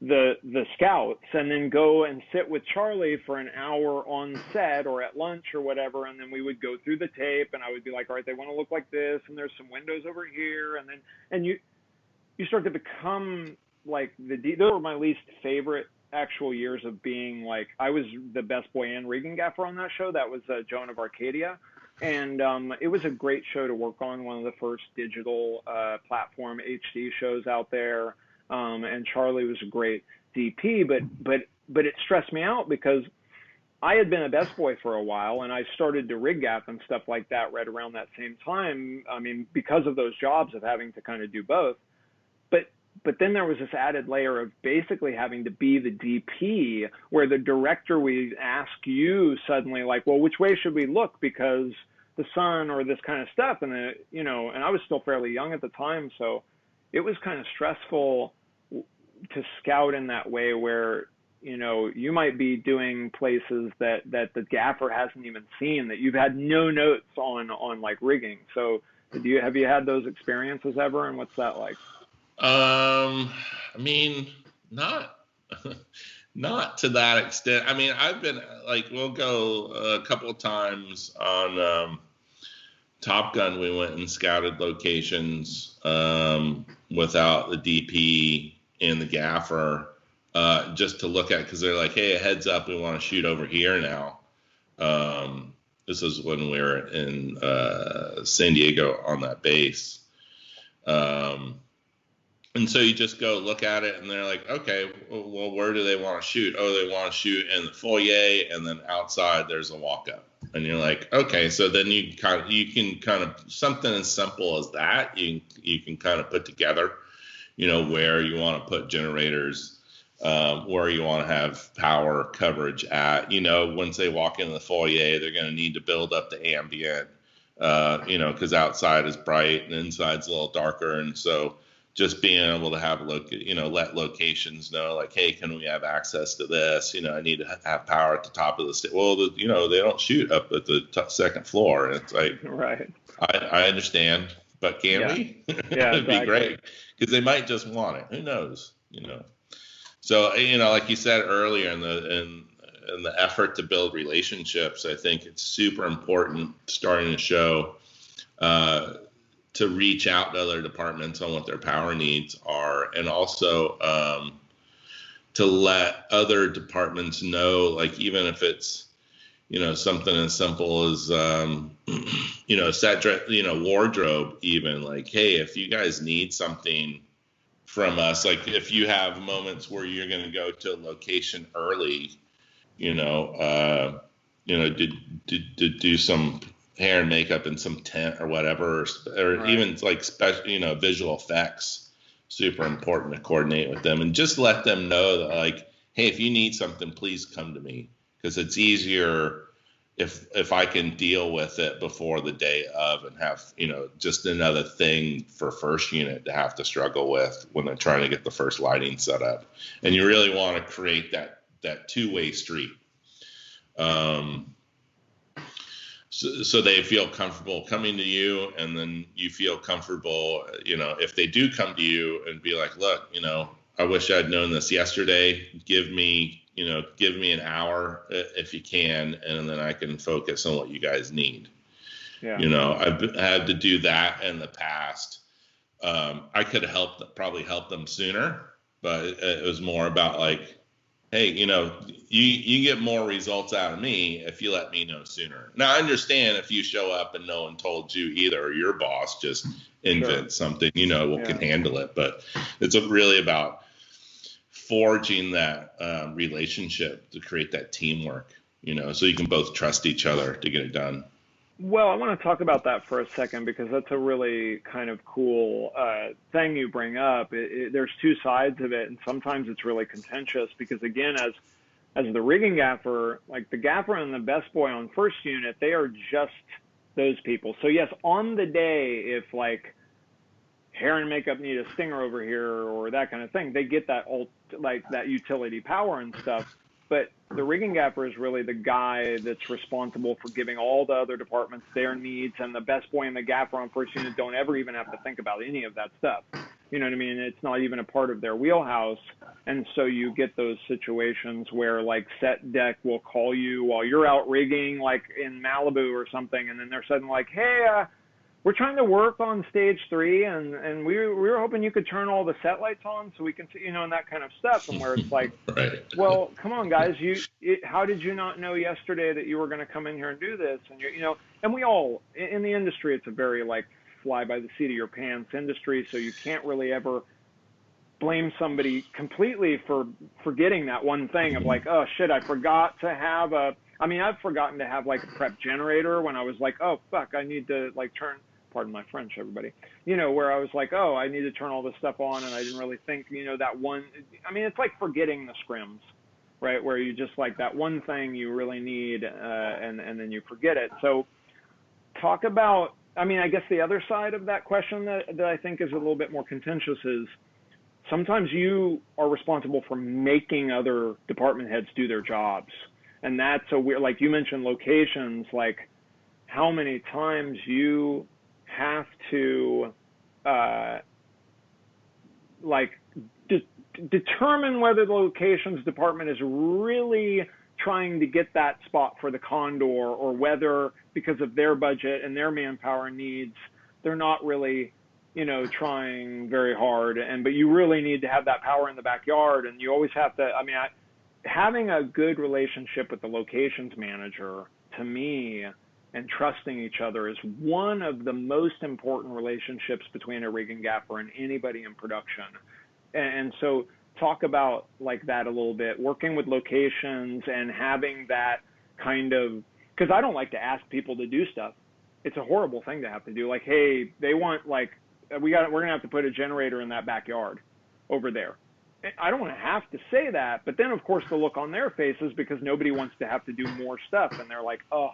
the scouts and then go and sit with Charlie for an hour on set or at lunch or whatever. And then we would go through the tape and I would be like, all right, they want to look like this. And there's some windows over here. And you start to become like those were my least favorite actual years of being like, I was the best boy and rigging gaffer on that show. That was Joan of Arcadia. And it was a great show to work on, one of the first digital platform HD shows out there. And Charlie was a great DP, but it stressed me out because I had been a best boy for a while and I started to rig gaff and stuff like that right around that same time. I mean, because of those jobs of having to kind of do both. But then there was this added layer of basically having to be the DP where the director would ask you suddenly like, well, which way should we look? Because the sun or this kind of stuff. And, you know, and I was still fairly young at the time. So it was kind of stressful to scout in that way where you might be doing places that the gaffer hasn't even seen, that you've had no notes on like rigging. So have you had those experiences ever, and what's that like? I mean, not not to that extent. I mean, I've been like, we'll go a couple of times on Top Gun. We went and scouted locations without the DP and the gaffer, just to look at, because they're like, hey, a heads up, we want to shoot over here now. This is when we were in San Diego on that base. And so you just go look at it, and they're like, okay, well, where do they want to shoot? Oh, they want to shoot in the foyer, and then outside there's a walk-up. And you're like, okay, so then you can kind of something as simple as that. You can kind of put together, where you want to put generators, where you want to have power coverage at. Once they walk into the foyer, they're going to need to build up the ambient, because outside is bright and inside's a little darker, and so just being able to have let locations know, like, hey, can we have access to this? I need to have power at the top of the stage. Well, they don't shoot up at the second floor. And it's like, right. I understand, but can we? Yeah, It'd be great, because they might just want it. Who knows? So like you said earlier, in the effort to build relationships, I think it's super important starting a show to reach out to other departments on what their power needs are, and also to let other departments know, like, even if it's something as simple as set wardrobe, even, like, hey, if you guys need something from us, like if you have moments where you're going to go to a location early, to do some hair and makeup in some tent or whatever, or right. Even like special, visual effects, super important to coordinate with them, and just let them know that, like, hey, if you need something, please come to me, because it's easier if I can deal with it before the day of, and have, just another thing for first unit to have to struggle with when they're trying to get the first lighting set up. And you really want to create that two-way street. So they feel comfortable coming to you, and then you feel comfortable, if they do come to you and be like, look, I wish I'd known this yesterday. Give me an hour if you can, and then I can focus on what you guys need. Yeah. I've had to do that in the past. I could have probably helped them sooner, but it was more about, like, hey, you get more results out of me if you let me know sooner. Now, I understand if you show up and no one told you either, or your boss just invents something, can handle it. But it's really about forging that relationship to create that teamwork, so you can both trust each other to get it done. Well, I want to talk about that for a second, because that's a really kind of cool thing you bring up. There's two sides of it, and sometimes it's really contentious, because, again, as the rigging gaffer, like the gaffer and the best boy on first unit, they are just those people. So yes, on the day, if like hair and makeup need a stinger over here or that kind of thing, they get that that utility power and stuff. But the rigging gaffer is really the guy that's responsible for giving all the other departments their needs, and the best boy and the gaffer on first unit don't ever even have to think about any of that stuff. You know what I mean? It's not even a part of their wheelhouse. And so you get those situations where, like, set deck will call you while you're out rigging, like in Malibu or something, and then they're suddenly like, hey, we're trying to work on stage 3, and we were hoping you could turn all the set lights on so we can see, and that kind of stuff. And where it's like, right. Well, come on, guys, how did you not know yesterday that you were going to come in here and do this? And and we all in the industry, it's a very, like, fly by the seat of your pants industry, so you can't really ever blame somebody completely for forgetting that one thing of, like, oh shit, I forgot to have I've forgotten to have, like, a prep generator when I was like, oh fuck, I need to, like, pardon my French, everybody, where I was like, oh, I need to turn all this stuff on, and I didn't really think, that one, it's like forgetting the scrims, right? Where you just, like, that one thing you really need, and then you forget it. So talk about, I guess the other side of that question that I think is a little bit more contentious is, sometimes you are responsible for making other department heads do their jobs. And that's a weird, like you mentioned locations, like how many times you have to, determine whether the locations department is really trying to get that spot for the Condor, or whether because of their budget and their manpower needs, they're not really, trying very hard. But you really need to have that power in the backyard, and you always have to, having a good relationship with the locations manager, to me, and trusting each other is one of the most important relationships between a rigging gaffer and anybody in production. And so talk about like that a little bit, working with locations and having that kind of, because I don't like to ask people to do stuff. It's a horrible thing to have to do. Like, hey, they want, like, we're going to have to put a generator in that backyard over there. I don't want to have to say that, but then of course the look on their faces, because nobody wants to have to do more stuff, and they're like, oh,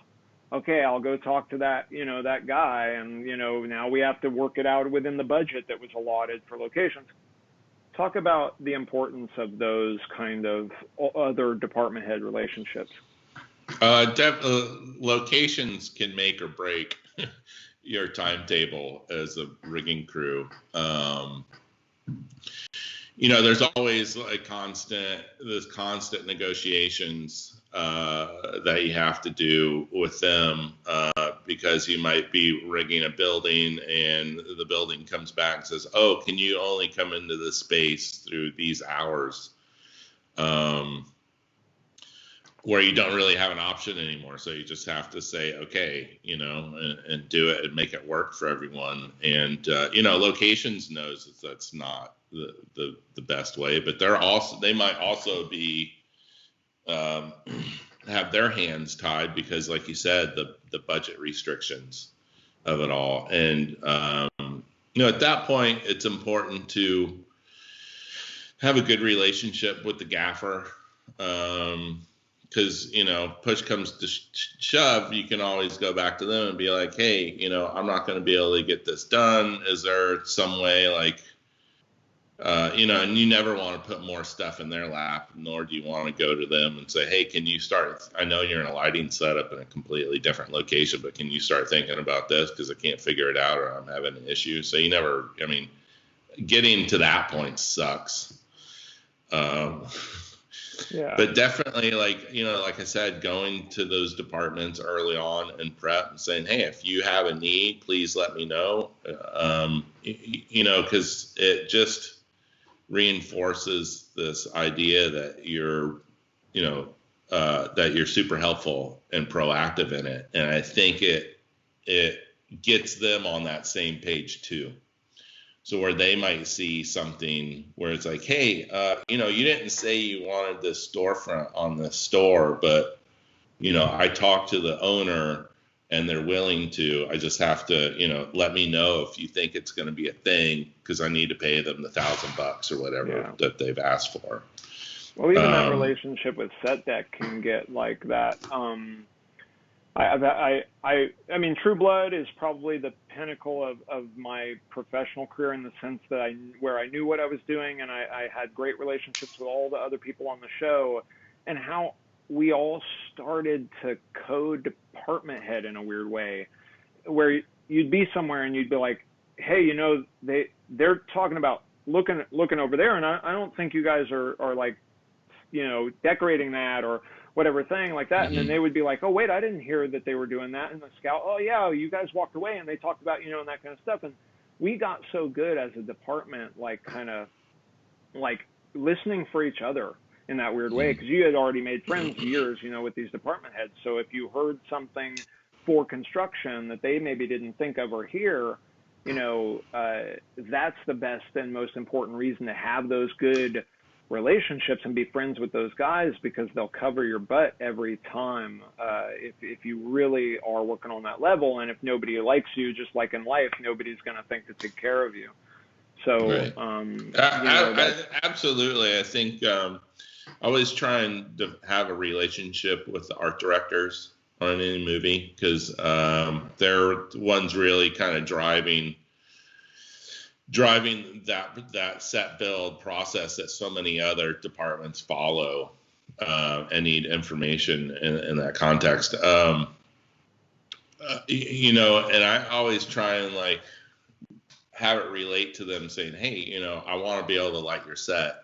okay, I'll go talk to that, that guy, and, now we have to work it out within the budget that was allotted for locations. Talk about the importance of those kind of other department head relationships. Locations can make or break your timetable as a rigging crew. There's always like constant negotiations that you have to do with them, because you might be rigging a building and the building comes back and says, oh, can you only come into this space through these hours, where you don't really have an option anymore. So you just have to say, okay, and do it and make it work for everyone. And, locations knows that that's not the best way, but they might also be, have their hands tied because, like you said, the budget restrictions of it all. And, at that point, it's important to have a good relationship with the gaffer. Because, push comes to shove, you can always go back to them and be like, hey, I'm not going to be able to get this done. Is there some way, like, and you never want to put more stuff in their lap, nor do you want to go to them and say, hey, can you start, I know you're in a lighting setup in a completely different location, but can you start thinking about this because I can't figure it out or I'm having an issue. So you never, getting to that point sucks. Yeah. But definitely, like I said, going to those departments early on and prep and saying, hey, if you have a need, please let me know. Because it just reinforces this idea that you're super helpful and proactive in it. And I think it gets them on that same page too. So where they might see something where it's like, hey, you didn't say you wanted this storefront on this store, but, I talked to the owner and they're willing to. I just have to, let me know if you think it's going to be a thing because I need to pay them the $1,000 or whatever that they've asked for. Well, even that relationship with SetDeck can get like that. I mean, True Blood is probably the pinnacle of my professional career in the sense that where I knew what I was doing and I had great relationships with all the other people on the show, and how we all started to co-department head in a weird way, where you'd be somewhere and you'd be like, hey, they're talking about looking over there, and I don't think you guys are like, decorating that or whatever thing like that. And then they would be like, oh, wait, I didn't hear that they were doing that. And the scout, oh, yeah, you guys walked away and they talked about, and that kind of stuff. And we got so good as a department, like kind of like listening for each other in that weird way, because you had already made friends years, with these department heads. So if you heard something for construction that they maybe didn't think of or hear, that's the best and most important reason to have those good relationships and be friends with those guys, because they'll cover your butt every time if you really are working on that level. And if nobody likes you, just like in life, nobody's going to think to take care of you. So right. Absolutely. I think always trying to have a relationship with the art directors on any movie, because they're the ones really kind of driving driving that set build process that so many other departments follow and need information in that context. And I always try and like have it relate to them saying, hey, I want to be able to light your set,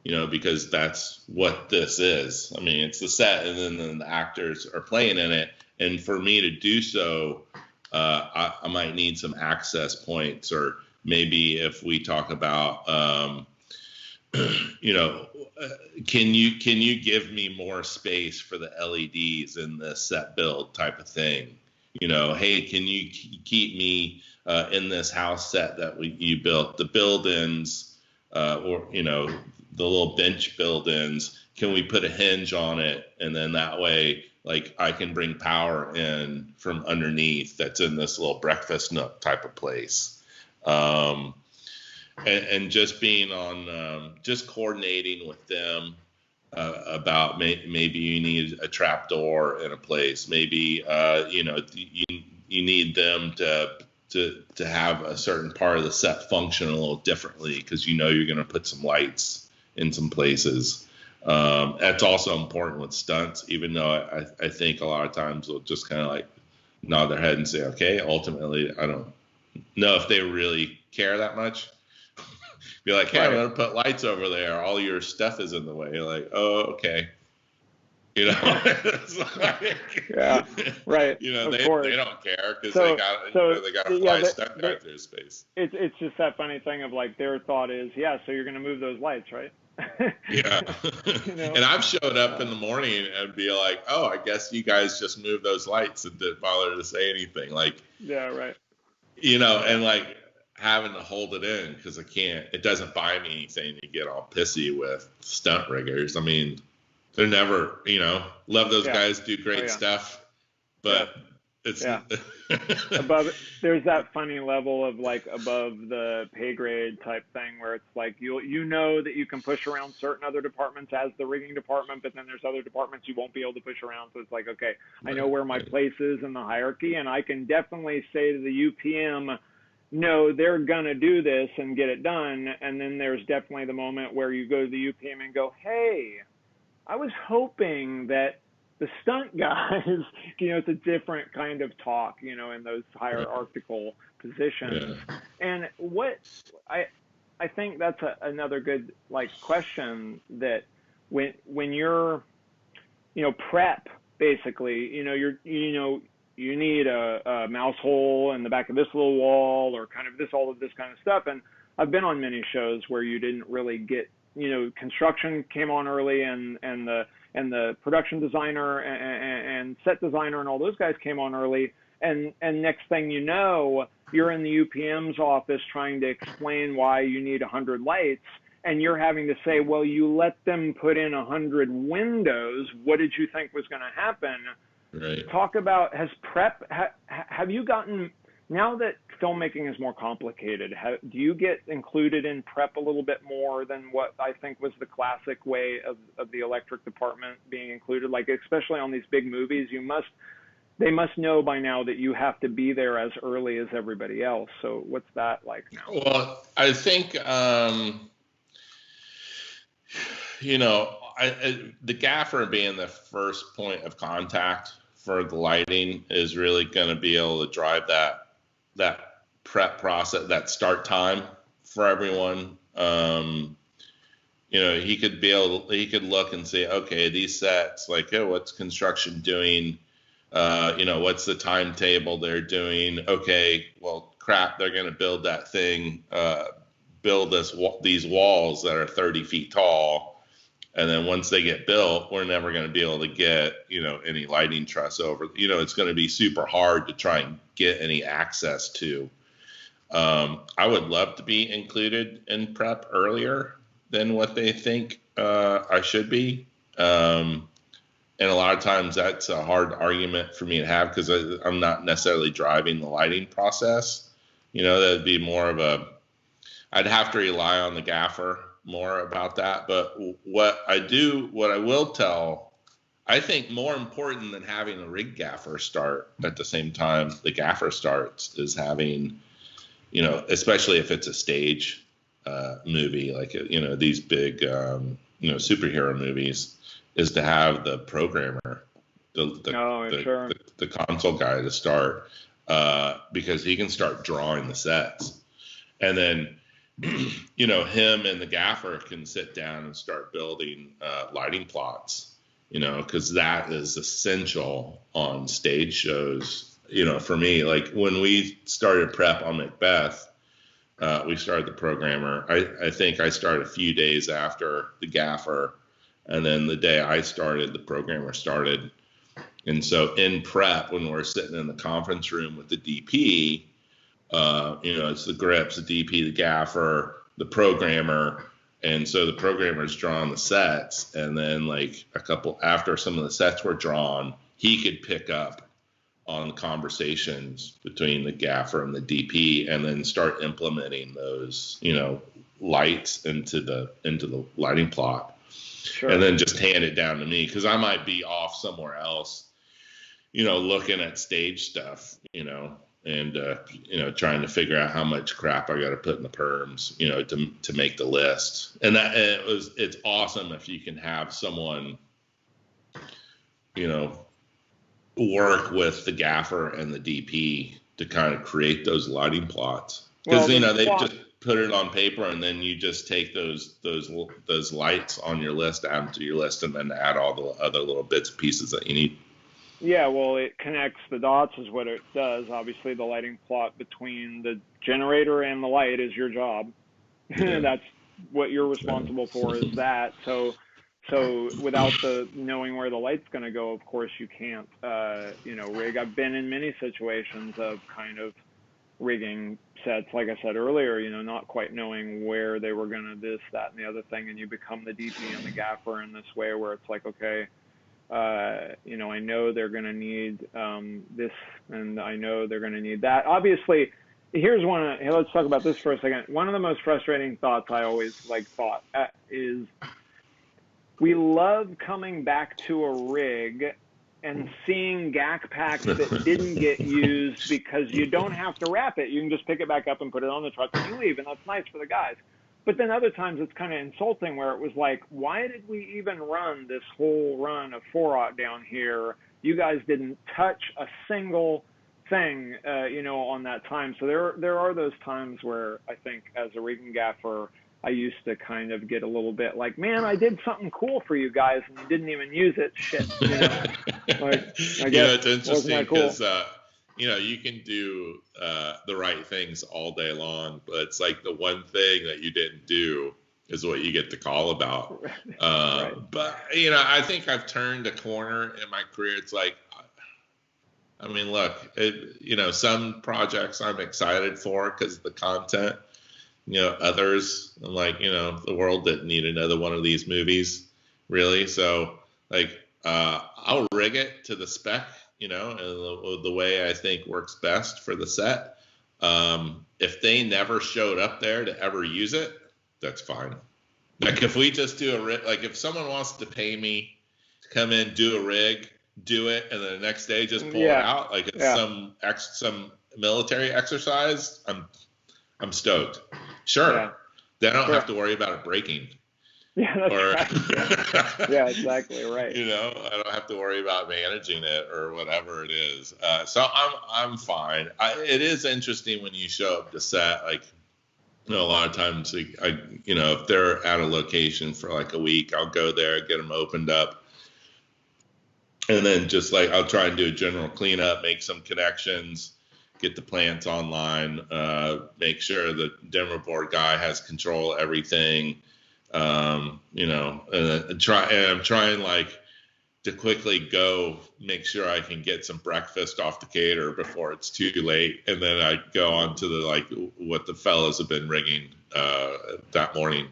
because that's what this is. I mean, it's the set, and then the actors are playing in it. And for me to do so, I might need some access points, or maybe if we talk about, can you give me more space for the LEDs in this set build type of thing? Hey, can you keep me in this house set that you built, the build-ins, or the little bench build-ins? Can we put a hinge on it, and then that way, like, I can bring power in from underneath that's in this little breakfast nook type of place. And just being on, just coordinating with them about maybe you need a trap door in a place. Maybe, you need them to have a certain part of the set function a little differently because you're going to put some lights in some places. That's also important with stunts, even though I think a lot of times they'll just kind of like nod their head and say, okay. Ultimately, I don't know if they really care that much. Be like, hey, I'm going to put lights over there. All your stuff is in the way. You're like, oh, okay. It's like, yeah, right. They don't care because they got to fly stunt guy through space. It's just that funny thing of like their thought is, so you're going to move those lights, right? Yeah. And I've showed up in the morning and be like, oh, I guess you guys just moved those lights and didn't bother to say anything. Like, yeah, right. And like having to hold it in because it doesn't buy me anything to get all pissy with stunt riggers. I mean, they're never, love those guys, do great stuff, but it's there's that funny level of like above the pay grade type thing where it's like that you can push around certain other departments as the rigging department, but then there's other departments you won't be able to push around. So it's like, okay, I know where my place is in the hierarchy, and I can definitely say to the UPM, no, they're gonna do this and get it done. And then there's definitely the moment where you go to the UPM and go, hey, I was hoping that the stunt guys, it's a different kind of talk, in those hierarchical positions. Yeah. And what I think that's another good question that when you're, prep basically, you need a mouse hole in the back of this little wall or kind of all of this kind of stuff. And I've been on many shows where you didn't really get, construction came on early and the production designer and set designer and all those guys came on early. And next thing you know, you're in the UPM's office trying to explain why you need 100 lights. And you're having to say, well, you let them put in 100 windows. What did you think was going to happen? Right. Talk about, have you gotten, now that filmmaking is more complicated, do you get included in prep a little bit more than what I think was the classic way of the electric department being included? Like, especially on these big movies, they must know by now that you have to be there as early as everybody else. So what's that like now? Well, I think, the gaffer being the first point of contact for the lighting is really going to be able to drive that prep process, that start time for everyone. He could look and say, okay, these sets, like, what's construction doing? What's the timetable they're doing? Okay, well, crap, they're going to build that thing, build these walls that are 30 feet tall. And then once they get built, we're never going to be able to get, any lighting truss over. It's going to be super hard to try and get any access to. I would love to be included in prep earlier than what they think I should be. And a lot of times that's a hard argument for me to have because I'm not necessarily driving the lighting process. That'd be more of I'd have to rely on the gaffer more about that. But what I will tell, I think more important than having a rig gaffer start at the same time the gaffer starts is having especially if it's a stage movie, like, these big, superhero movies, is to have the programmer, the console guy to start, because he can start drawing the sets. And then, him and the gaffer can sit down and start building lighting plots, because that is essential on stage shows. For me, like when we started prep on Macbeth, we started the programmer. I think I started a few days after the gaffer, and then the day I started, the programmer started. And so in prep, when we're sitting in the conference room with the DP, it's the grips, the DP, the gaffer, the programmer. And so the programmer's drawing the sets. And then like after some of the sets were drawn, he could pick up on conversations between the gaffer and the DP, and then start implementing those, lights into the lighting plot. Sure. And then just hand it down to me, because I might be off somewhere else, looking at stage stuff, and trying to figure out how much crap I got to put in the perms, to make the list. And it's awesome if you can have someone, work with the gaffer and the DP to kind of create those lighting plots, because they just put it on paper, and then you just take those lights on your list, add them to your list, and then add all the other little bits and pieces that you need. Yeah, well, it connects the dots is what it does. Obviously, the lighting plot between the generator and the light is your job. Yeah. That's what you're responsible for, is that. So without the knowing where the light's going to go, of course you can't, rig. I've been in many situations of kind of rigging sets, like I said earlier, not quite knowing where they were going to this, that, and the other thing, and you become the DP and the gaffer in this way where it's like, okay, I know they're going to need this, and I know they're going to need that. Obviously, let's talk about this for a second. One of the most frustrating thoughts I always thought is, we love coming back to a rig and seeing GAC packs that didn't get used, because you don't have to wrap it. You can just pick it back up and put it on the truck and you leave, and that's nice for the guys. But then other times it's kind of insulting, where it was like, why did we even run this whole run of 4-aught down here? You guys didn't touch a single thing, on that time. So there are those times where I think as a rigging gaffer, I used to kind of get a little bit like, man, I did something cool for you guys and you didn't even use it. Shit. I guess it's interesting because, you can do the right things all day long, but it's like the one thing that you didn't do is what you get the call about. Right. But, I think I've turned a corner in my career. It's like, look, some projects I'm excited for because of the content. Others, I'm like, the world didn't need another one of these movies, really. So, I'll rig it to the spec, and the way I think works best for the set. If they never showed up there to ever use it, that's fine. Like, if we just do a rig, like if someone wants to pay me to come in, do a rig, do it, and then the next day just pull it out, like it's some military exercise, I'm stoked. Sure. Yeah. Then I don't have to worry about it breaking. Yeah, that's right. Yeah, exactly right. I don't have to worry about managing it or whatever it is. So I'm fine. It is interesting when you show up to set, like, a lot of times, if they're at a location for like a week, I'll go there, get them opened up. And then just I'll try and do a general cleanup, make some connections, get the plants online, make sure the demo board guy has control of everything, and I'm trying to quickly go make sure I can get some breakfast off the caterer before it's too late. And then I go on to the, what the fellas have been rigging, that morning.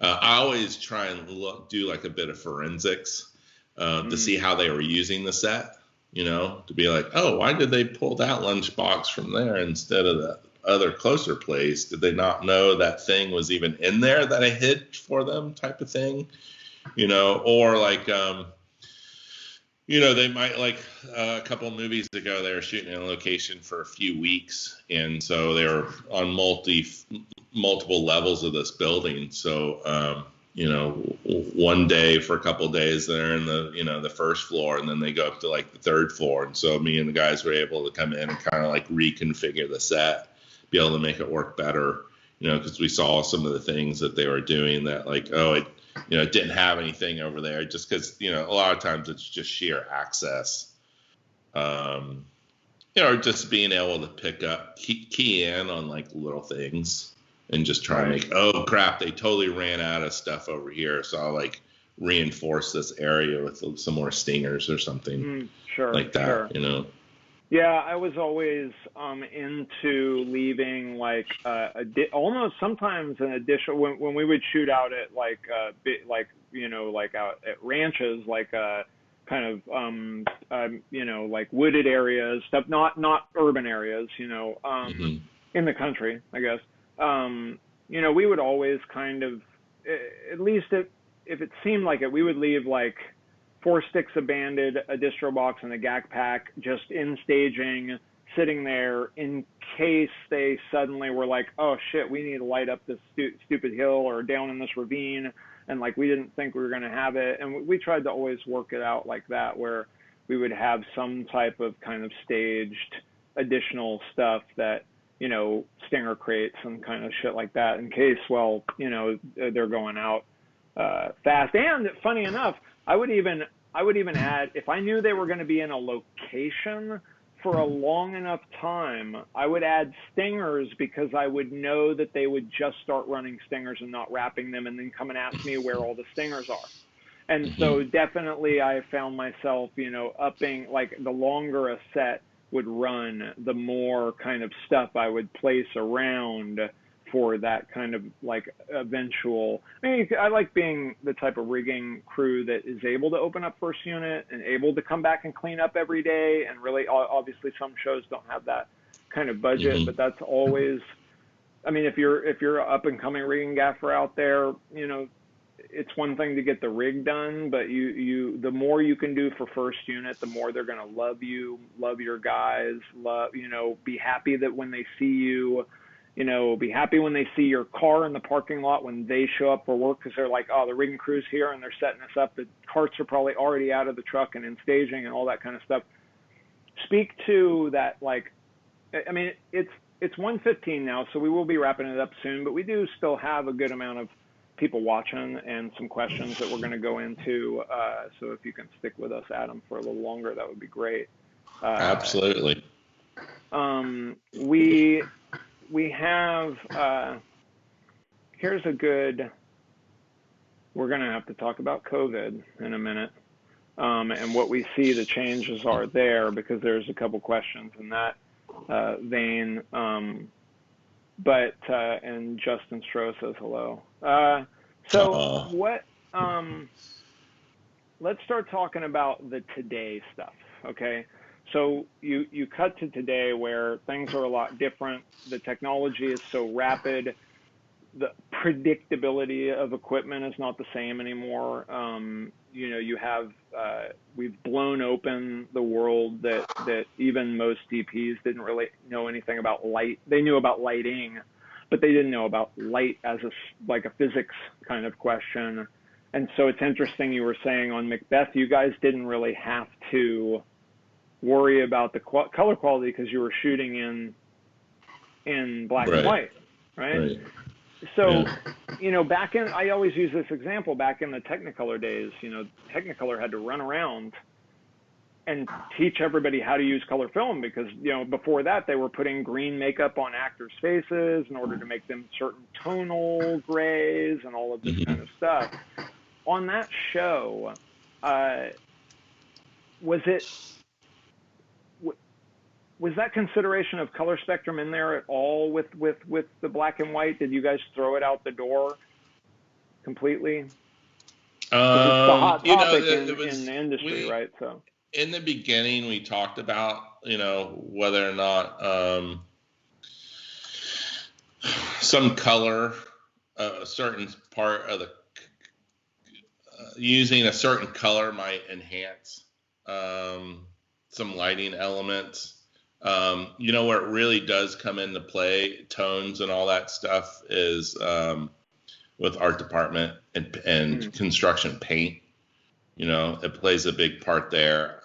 I always try and do a bit of forensics, to see how they were using the set. To be like, oh, why did they pull that lunchbox from there instead of the other closer place? Did they not know that thing was even in there that I hid for them, type of thing? Or They might like a couple of movies ago, they were shooting in a location for a few weeks. And so they were on multiple levels of this building. So, one day for a couple of days they're in the first floor, and then they go up to like the third floor. And so me and the guys were able to come in and kind of like reconfigure the set, be able to make it work better, because we saw some of the things that they were doing that like, it didn't have anything over there, just because, a lot of times it's just sheer access. Or just being able to pick up, key in on like little things and just try to make, oh crap, they totally ran out of stuff over here. So I'll like reinforce this area with some more stingers or something like that, Yeah, I was always into leaving like almost sometimes an additional when we would shoot out at like like out at ranches, like kind of like wooded areas, stuff, not urban areas, in the country, I guess. We would always kind of, at least if it seemed like it, we would leave like 4 sticks of Banded, a distro box, and a GAC pack just in staging, sitting there in case they suddenly were like, oh shit, we need to light up this stupid hill or down in this ravine, and like we didn't think we were going to have it. And we tried to always work it out like that, where we would have some type of kind of staged additional stuff that, stinger crates and kind of shit like that, in case, they're going out fast. And funny enough, I would even add, if I knew they were going to be in a location for a long enough time, I would add stingers, because I would know that they would just start running stingers and not wrapping them, and then come and ask me where all the stingers are. And so definitely I found myself, upping, like the longer a set would run, the more kind of stuff I would place around for that kind of like eventual. I mean, I like being the type of rigging crew that is able to open up first unit and able to come back and clean up every day. And really, obviously, some shows don't have that kind of budget, but that's always. I mean, if you're an up and coming rigging gaffer out there, it's one thing to get the rig done, but the more you can do for first unit, the more they're gonna love you, love your guys, be happy that when they see you. Be happy when they see your car in the parking lot when they show up for work, because they're like, oh, the rigging crew's here and they're setting us up. The carts are probably already out of the truck and in staging and all that kind of stuff. Speak to that, like, I mean, it's 1:15 now, so we will be wrapping it up soon, but we do still have a good amount of people watching and some questions that we're going to go into. So if you can stick with us, Adam, for a little longer, that would be great. Absolutely. We have, here's a good, we're going to have to talk about COVID in a minute, and what we see the changes are there, because there's a couple questions in that vein. And Justin Stroh says hello. Let's start talking about the today stuff, okay? So you cut to today, where things are a lot different. The technology is so rapid. The predictability of equipment is not the same anymore. You have, we've blown open the world that even most DPs didn't really know anything about light. They knew about lighting, but they didn't know about light as a physics kind of question. And so it's interesting, you were saying on Macbeth, you guys didn't really have to worry about the color quality, because you were shooting in black and white, right? So, back in, I always use this example, back in the Technicolor days, Technicolor had to run around and teach everybody how to use color film, because, before that they were putting green makeup on actors' faces in order to make them certain tonal grays and all of this kind of stuff. On that show, was that consideration of color spectrum in there at all with the black and white? Did you guys throw it out the door completely? It's the hot topic in the industry, right? So in the beginning, we talked about whether or not some color, a certain part of the using a certain color might enhance some lighting elements. Where it really does come into play, tones and all that stuff is with art department and construction paint. It plays a big part there.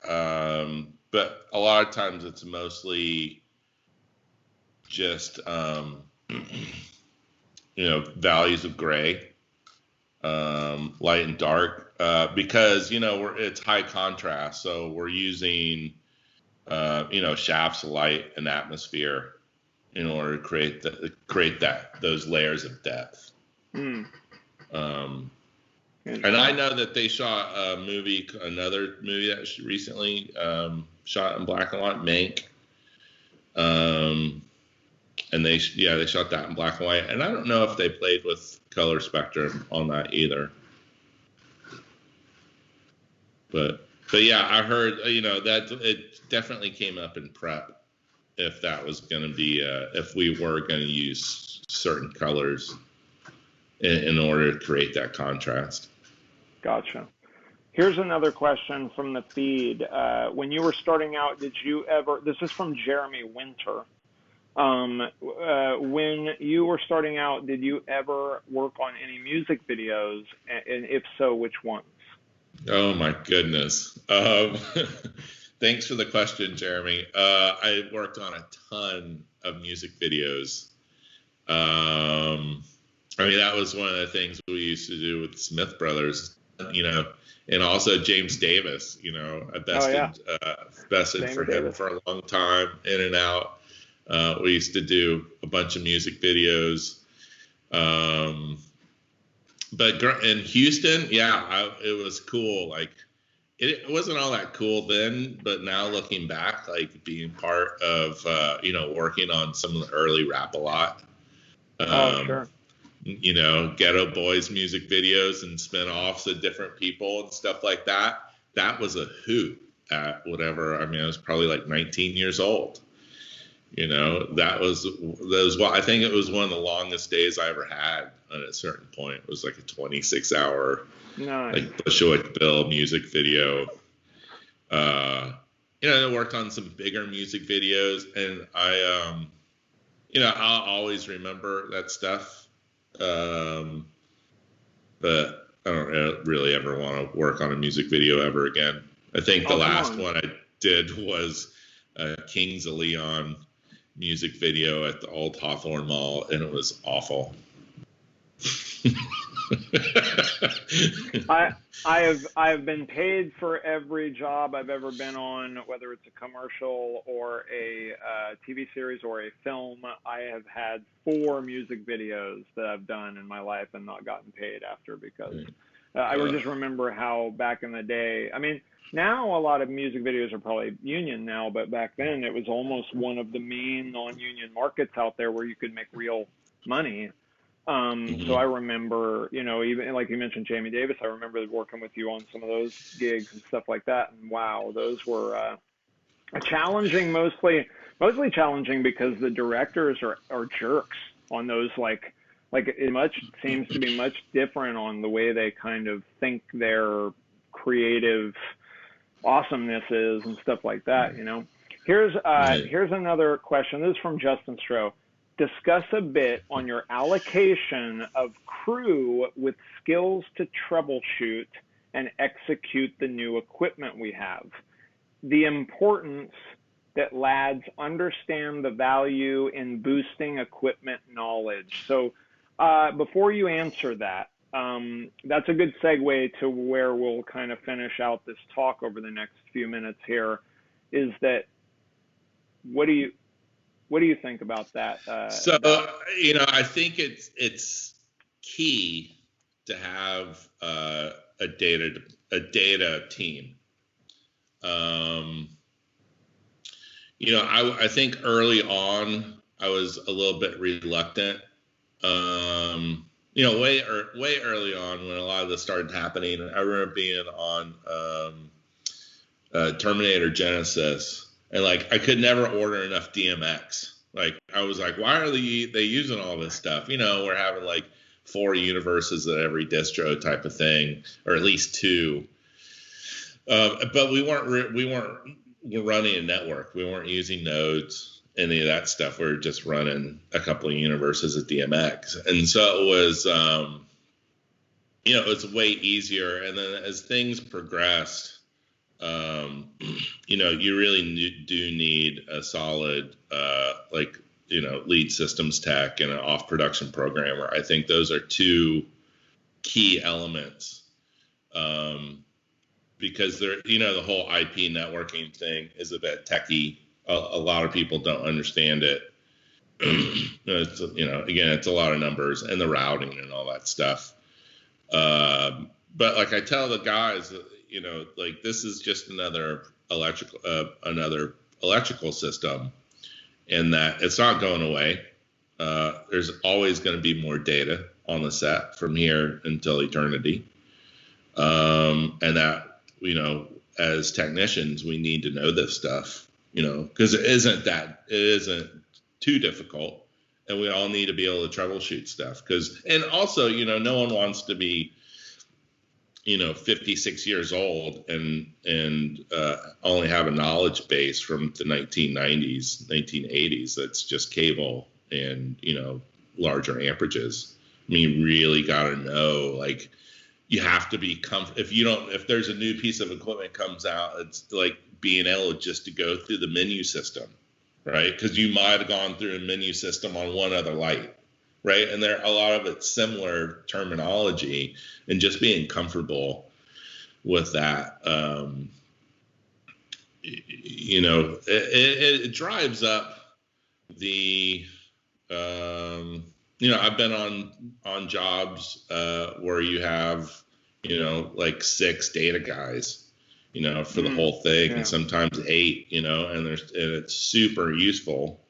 But a lot of times it's mostly just, values of gray, light and dark, because, it's high contrast. So we're using, shafts of light and atmosphere in order to create those layers of depth. And I know that they shot another movie that was recently shot in black and white, Mank. And they shot that in black and white. And I don't know if they played with color spectrum on that either. But yeah, I heard, that it definitely came up in prep if that was going to be, if we were going to use certain colors in order to create that contrast. Gotcha. Here's another question from the feed. When you were starting out, did you ever, this is from Jeremy Winter. When you were starting out, did you ever work on any music videos? And if so, which ones? Oh my goodness. Thanks for the question, Jeremy. I worked on a ton of music videos. That was one of the things we used to do with Smith Brothers, and also James Davis, I bested for him for a long time, in and out. We used to do a bunch of music videos. But in Houston, it was cool. Like, it wasn't all that cool then, but now looking back, like being part of, working on some of the early Rap-A-Lot. Sure. Ghetto Boys music videos and spin-offs of different people and stuff like that. That was a hoot at whatever. I was probably like 19 years old. That was I think it was one of the longest days I ever had at a certain point. It was like a 26-hour, like Bushwick Bill music video. I worked on some bigger music videos, and I'll always remember that stuff. But I don't really ever want to work on a music video ever again. I think the last one I did was Kings of Leon music video at the old Hawthorne Mall, and it was awful. I have been paid for every job I've ever been on, whether it's a commercial or a TV series or a film. I have had 4 music videos that I've done in my life and not gotten paid after, because I would just remember how back in the day, now a lot of music videos are probably union now, but back then it was almost one of the main non-union markets out there where you could make real money. So I remember, even like you mentioned, Jamie Davis, I remember working with you on some of those gigs and stuff like that. And wow, those were challenging, mostly challenging because the directors are jerks on those. Like it seems to be much different on the way they kind of think their creative awesomeness is and stuff like that. Here's another question. This is from Justin Stroh. Discuss a bit on your allocation of crew with skills to troubleshoot and execute the new equipment we have. The importance that lads understand the value in boosting equipment knowledge. So before you answer that, that's a good segue to where we'll kind of finish out this talk over the next few minutes here, is that what do you think about that? I think it's key to have a data team. I think early on I was a little bit reluctant. Way early on when a lot of this started happening. I remember being on Terminator Genesis. And I could never order enough DMX. I was like, why are they using all this stuff? We're having 4 universes at every distro type of thing, or at least 2. But we're running a network. We weren't using nodes, any of that stuff. We were just running a couple of universes at DMX, and so it was, it was way easier. And then as things progressed, you really do need a solid, lead systems tech and an off production programmer. I think those are two key elements. Because the whole IP networking thing is a bit techy. A lot of people don't understand it. It's, it's a lot of numbers and the routing and all that stuff. But like I tell the guys, this is just another electrical system, and that it's not going away. There's always going to be more data on the set from here until eternity. And that, as technicians, we need to know this stuff, because it isn't too difficult, and we all need to be able to troubleshoot stuff. And also, no one wants to be, 56 years old and only have a knowledge base from the 1990s, 1980s. That's just cable and, larger amperages. I mean, you really got to know, you have to be if there's a new piece of equipment comes out, it's like being able just to go through the menu system, right? Because you might have gone through a menu system on one other light, right? And there a lot of it's similar terminology, and just being comfortable with that. It drives up the. I've been on jobs where you have, 6 data guys, for the whole thing, and sometimes 8, and it's super useful.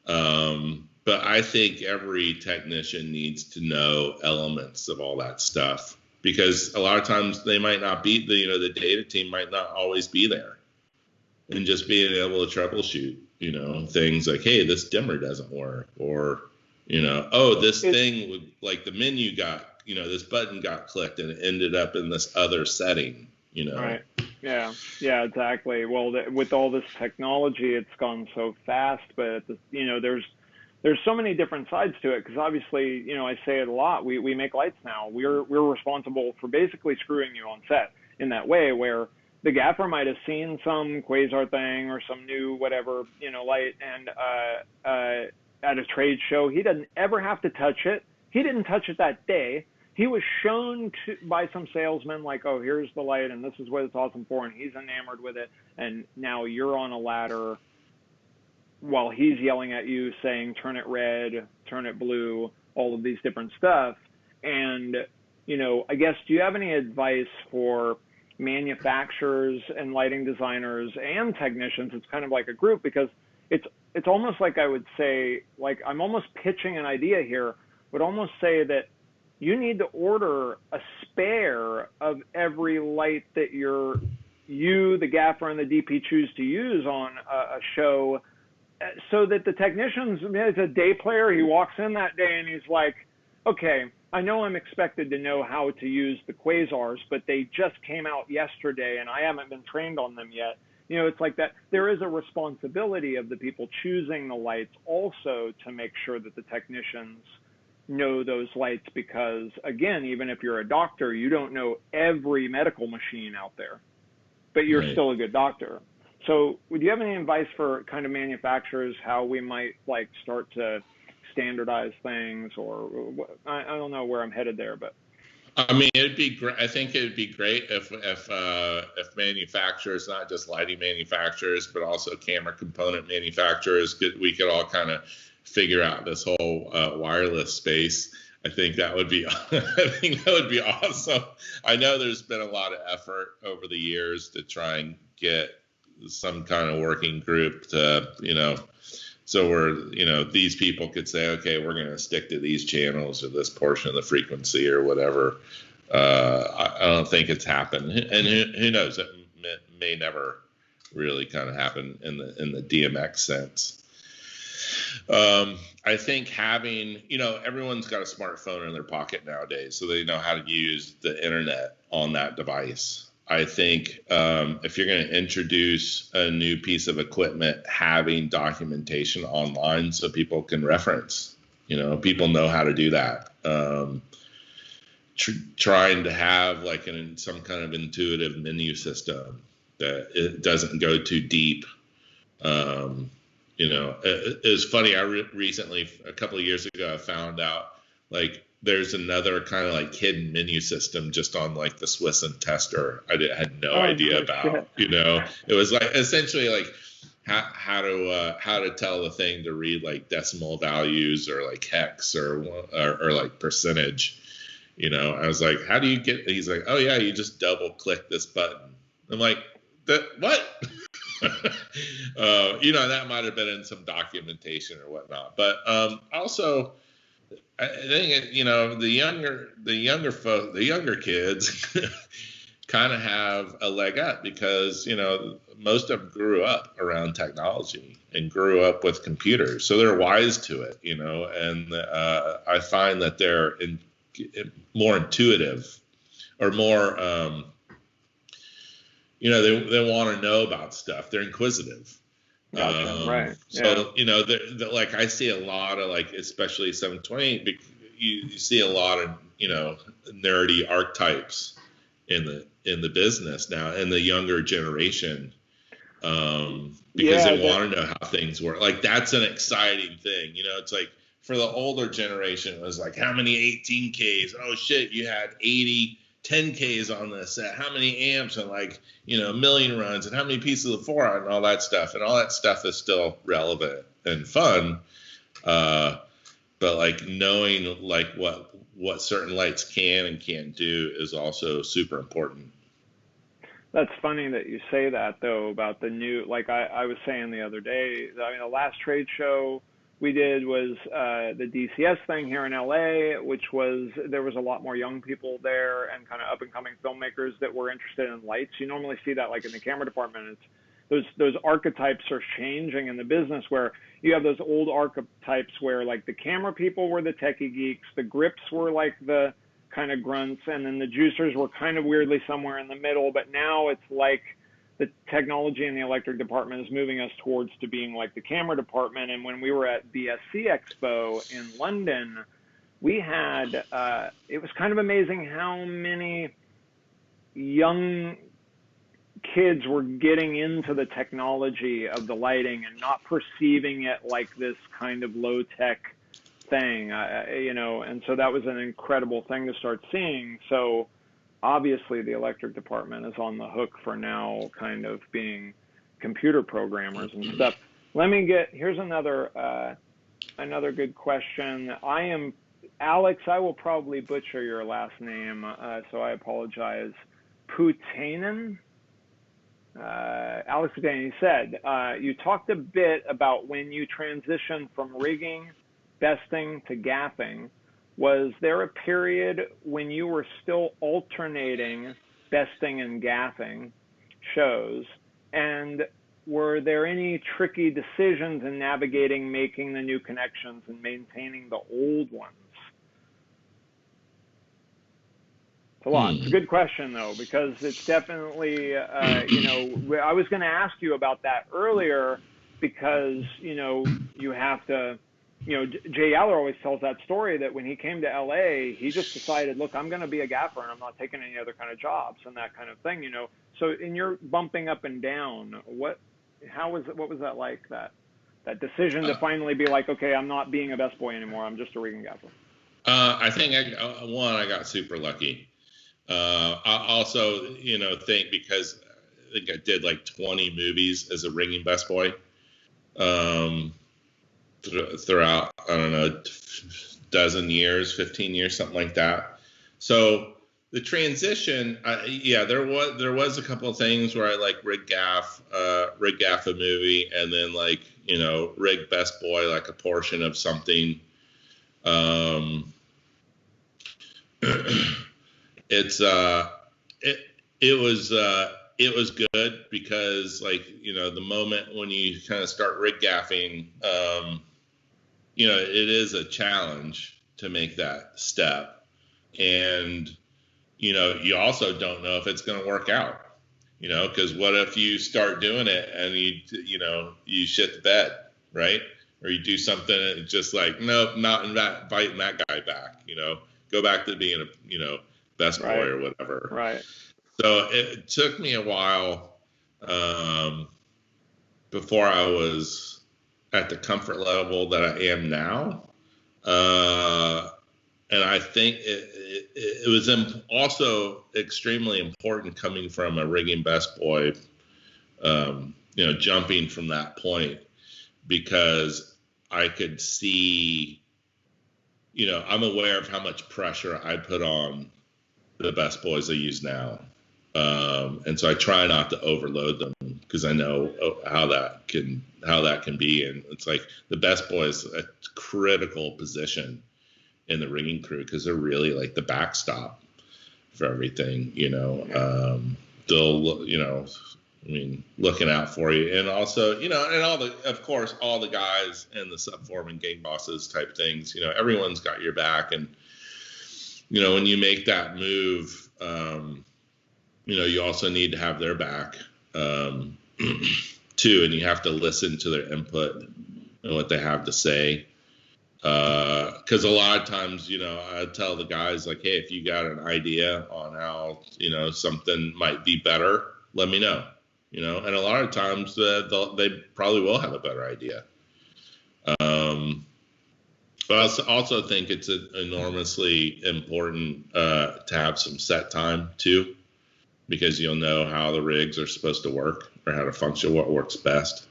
But I think every technician needs to know elements of all that stuff, because a lot of times they might not be, the data team might not always be there, and just being able to troubleshoot, things like, hey, this dimmer doesn't work, or this thing like the menu got, this button got clicked and it ended up in this other setting, Right. Yeah, exactly. Well, with all this technology, it's gone so fast, but there's so many different sides to it, because obviously, I say it a lot. We make lights now. We're responsible for basically screwing you on set in that way, where the gaffer might have seen some Quasar thing or some new whatever, light, and at a trade show, he doesn't ever have to touch it. He didn't touch it that day. He was shown by some salesman, like, oh, here's the light, and this is what it's awesome for, and he's enamored with it. And now you're on a ladder while he's yelling at you saying, turn it red, turn it blue, all of these different stuff. And, I guess, do you have any advice for manufacturers and lighting designers and technicians? It's kind of like a group, because it's almost like, I would say, like, I'm almost pitching an idea here, would almost say that you need to order a spare of every light that the gaffer and the DP choose to use on a show, so that the technicians, as a day player, he walks in that day and he's like, okay, I know I'm expected to know how to use the Quasars, but they just came out yesterday and I haven't been trained on them yet. It's like that. There is a responsibility of the people choosing the lights also to make sure that the technicians know those lights, because, again, even if you're a doctor, you don't know every medical machine out there, but you're still a good doctor. So would you have any advice for kind of manufacturers, how we might start to standardize things, or I don't know where I'm headed there, but. I mean, it'd be great. I think it'd be great if manufacturers, not just lighting manufacturers, but also camera component manufacturers, we could all kind of figure out this whole wireless space. I think that would be awesome. I know there's been a lot of effort over the years to try and get some kind of working group to, so these people could say, okay, we're going to stick to these channels or this portion of the frequency or whatever. I don't think it's happened, and who knows? It may never really kind of happen in the DMX sense. I think having, everyone's got a smartphone in their pocket nowadays, so they know how to use the internet on that device. I think if you're going to introduce a new piece of equipment, having documentation online so people can reference, people know how to do that. Trying to have like some kind of intuitive menu system that it doesn't go too deep. It's funny. I recently, a couple of years ago, I found out like there's another kind of like hidden menu system just on like the Swiss and Tester. I had no idea about. It was like essentially like how to tell the thing to read like decimal values or like hex or like percentage. I was like, how do you get? He's like, oh yeah, you just double click this button. I'm like, what? That might have been in some documentation or whatnot. But also, I think the younger kids kind of have a leg up because most of them grew up around technology and grew up with computers, so they're wise to it. And I find that they're more intuitive or more. They want to know about stuff. They're inquisitive. Gotcha. Right. So, like I see a lot of like, especially 728, you see a lot of, nerdy archetypes in the business now in the younger generation. Because they want to know how things work. Like that's an exciting thing. It's like for the older generation, it was like, how many 18Ks? Oh shit, you had 80 10Ks on this set, how many amps and like, million runs and how many pieces of 4 and all that stuff. And all that stuff is still relevant and fun. But like knowing like what certain lights can and can't do is also super important. That's funny that you say that though, about the new, like I was saying the other day, the last trade show we did was the DCS thing here in LA, which was, there was a lot more young people there and kind of up and coming filmmakers that were interested in lights. You normally see that like in the camera department. It's those archetypes are changing in the business, where you have those old archetypes where like the camera people were the techie geeks, the grips were like the kind of grunts, and then the juicers were kind of weirdly somewhere in the middle. But now it's like the technology in the electric department is moving us towards to being like the camera department. And when we were at BSC Expo in London, we had, it was kind of amazing how many young kids were getting into the technology of the lighting and not perceiving it like this kind of low tech thing, and so that was an incredible thing to start seeing. So obviously the electric department is on the hook for now kind of being computer programmers and stuff. Here's another good question. Alex, I will probably butcher your last name, so I apologize. Putanen? Alex Putanen, he said, you talked a bit about when you transitioned from rigging, besting to gaffing. Was there a period when you were still alternating besting and gaffing shows? And were there any tricky decisions in navigating making the new connections and maintaining the old ones? It's a lot. It's a good question, though, because it's definitely, I was going to ask you about that earlier because, you have to, Jay Aller always tells that story that when he came to LA, he just decided, look, I'm going to be a gaffer and I'm not taking any other kind of jobs and that kind of thing, So in your bumping up and down, what was that like, that decision to finally be like, okay, I'm not being a best boy anymore, I'm just a rigging gaffer? I think I got super lucky. I also, think because I think I did like 20 movies as a rigging best boy. Throughout, I don't know, dozen years, 15 years, something like that. So the transition, there was a couple of things where I like rig gaff a movie, and then like, rig best boy, like a portion of something. It was good because like, the moment when you kind of start rig gaffing, it is a challenge to make that step. And, you also don't know if it's going to work out, because what if you start doing it and you shit the bed, right? Or you do something and just like, nope, not inviting that guy back, go back to being a, best boy or whatever. Right. So it took me a while before I was at the comfort level that I am now. And I think it was also extremely important coming from a rigging best boy, jumping from that point, because I could see, I'm aware of how much pressure I put on the best boys I use now. And so I try not to overload them, because I know how that can be. And it's like the best boy is a critical position in the rigging crew, because they're really like the backstop for everything, they'll, looking out for you. And also, and of course, all the guys and the subforeman gang bosses type things, everyone's got your back. And, when you make that move, you also need to have their back, too. And you have to listen to their input and what they have to say. Because a lot of times, I tell the guys like, hey, if you got an idea on how, something might be better, let me know, and a lot of times they probably will have a better idea. But I also think it's enormously important to have some set time too, because you'll know how the rigs are supposed to work or how to function, what works best.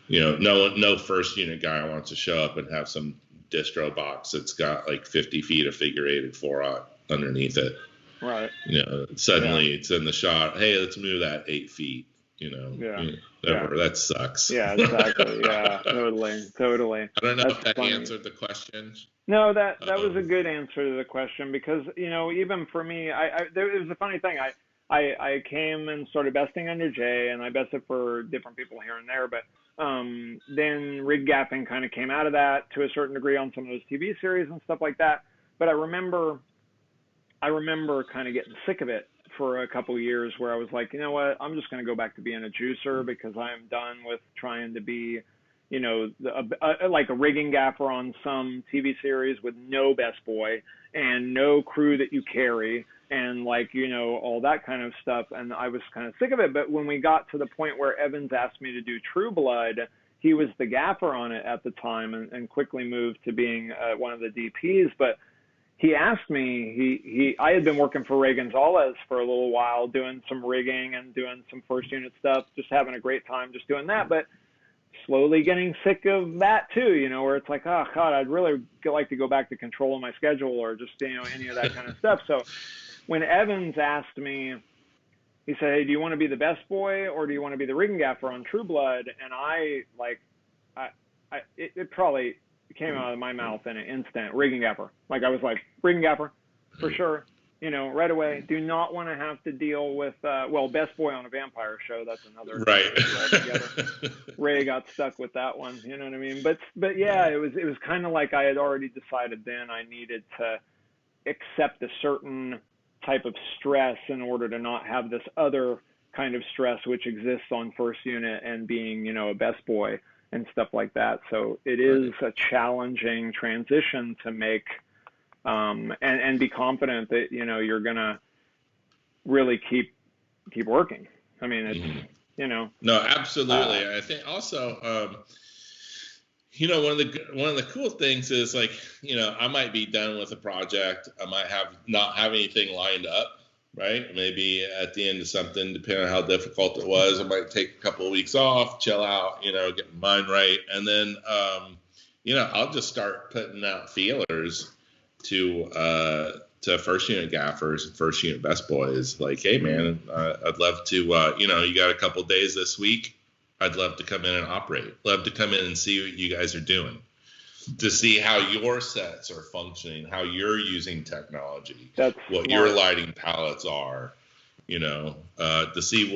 No first unit guy wants to show up and have some distro box that's got like 50 feet of figure-eighted 4/0 underneath it. Right. Suddenly it's in the shot. Hey, let's move that 8 feet. That sucks. Yeah, exactly. Yeah, totally. I don't know That's if that funny. answered the question. No, that was a good answer to the question, because even for me, it was a funny thing. I came and started besting under Jay, and I bested for different people here and there, but then rig gapping kind of came out of that to a certain degree on some of those TV series and stuff like that. But I remember kind of getting sick of it for a couple of years, where I was like, you know what, I'm just going to go back to being a juicer, because I'm done with trying to be, like a rigging gaffer on some TV series with no best boy and no crew that you carry, and like, all that kind of stuff. And I was kind of sick of it. But when we got to the point where Evans asked me to do True Blood, he was the gaffer on it at the time, and quickly moved to being one of the DPs. But he asked me, I had been working for Ray Gonzalez for a little while, doing some rigging and doing some first unit stuff, just having a great time just doing that. But slowly getting sick of that too, where it's like, oh God, I'd really like to go back to controlling my schedule, or just, any of that kind of stuff. So when Evans asked me, he said, hey, do you want to be the best boy, or do you want to be the rigging gaffer on True Blood? And it probably came out of my mouth in an instant, rigging gaffer. Like, I was like, rigging gaffer for sure. Right away. Do not want to have to deal with, best boy on a vampire show. That's another right. Altogether. Ray got stuck with that one. You know what I mean? But yeah, it was kind of like I had already decided then I needed to accept a certain type of stress in order to not have this other kind of stress which exists on first unit and being, a best boy and stuff like that. So it is a challenging transition to make. And be confident that, you're going to really keep working. I mean, it's, No, absolutely. I think also, one of the cool things is, like, I might be done with a project. I might not have anything lined up, right? Maybe at the end of something, depending on how difficult it was, I might take a couple of weeks off, chill out, get my mind right. And then, I'll just start putting out feelers to first unit gaffers and first unit best boys, like, hey man, I'd love to, you got a couple days this week. I'd love to come in and operate. Love to come in and see what you guys are doing, to see how your sets are functioning, how you're using technology, what your lighting palettes are, to see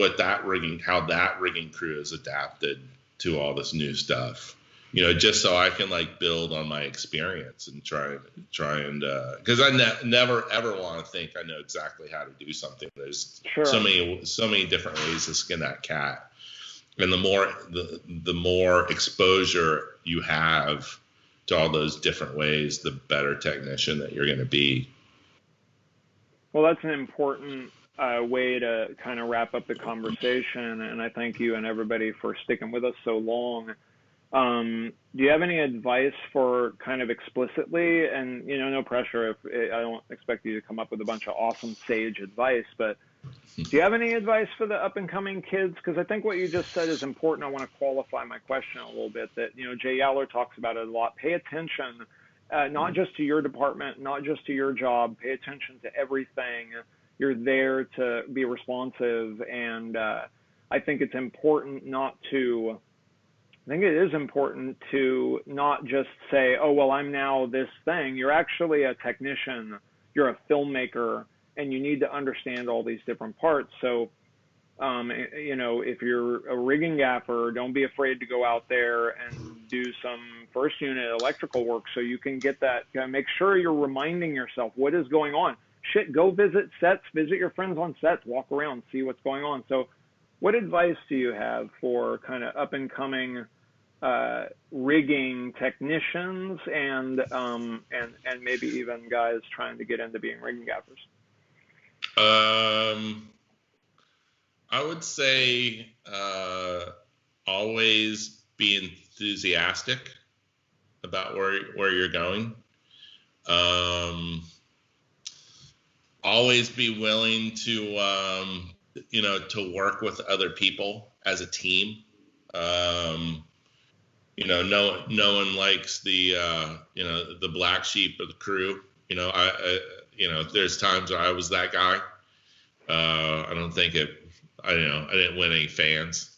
how that rigging crew has adapted to all this new stuff. just so I can like build on my experience and try and because I never ever want to think I know exactly how to do something. There's so many different ways to skin that cat, and the more exposure you have to all those different ways, the better technician that you're going to be. Well, that's an important way to kind of wrap up the conversation, and I thank you and everybody for sticking with us so long. Do you have any advice for kind of explicitly, and no pressure, if I don't expect you to come up with a bunch of awesome sage advice, but do you have any advice for the up and coming kids? Because I think what you just said is important. I want to qualify my question a little bit, that Jay Yaller talks about it a lot. Pay attention, not just to your department, not just to your job. Pay attention to everything. You're there to be responsive, and I think it's important I think it is important to not just say, oh, well, I'm now this thing. You're actually a technician. You're a filmmaker, and you need to understand all these different parts. So, if you're a rigging gaffer, don't be afraid to go out there and do some first unit electrical work so you can get that. Make sure you're reminding yourself what is going on. Shit, go visit sets, visit your friends on sets, walk around, see what's going on. So what advice do you have for kind of up and coming rigging technicians and maybe even guys trying to get into being rigging gaffers? I would say always be enthusiastic about where you're going. Always be willing to to work with other people as a team. No one likes the black sheep of the crew. There's times where I was that guy. I don't think I didn't win any fans.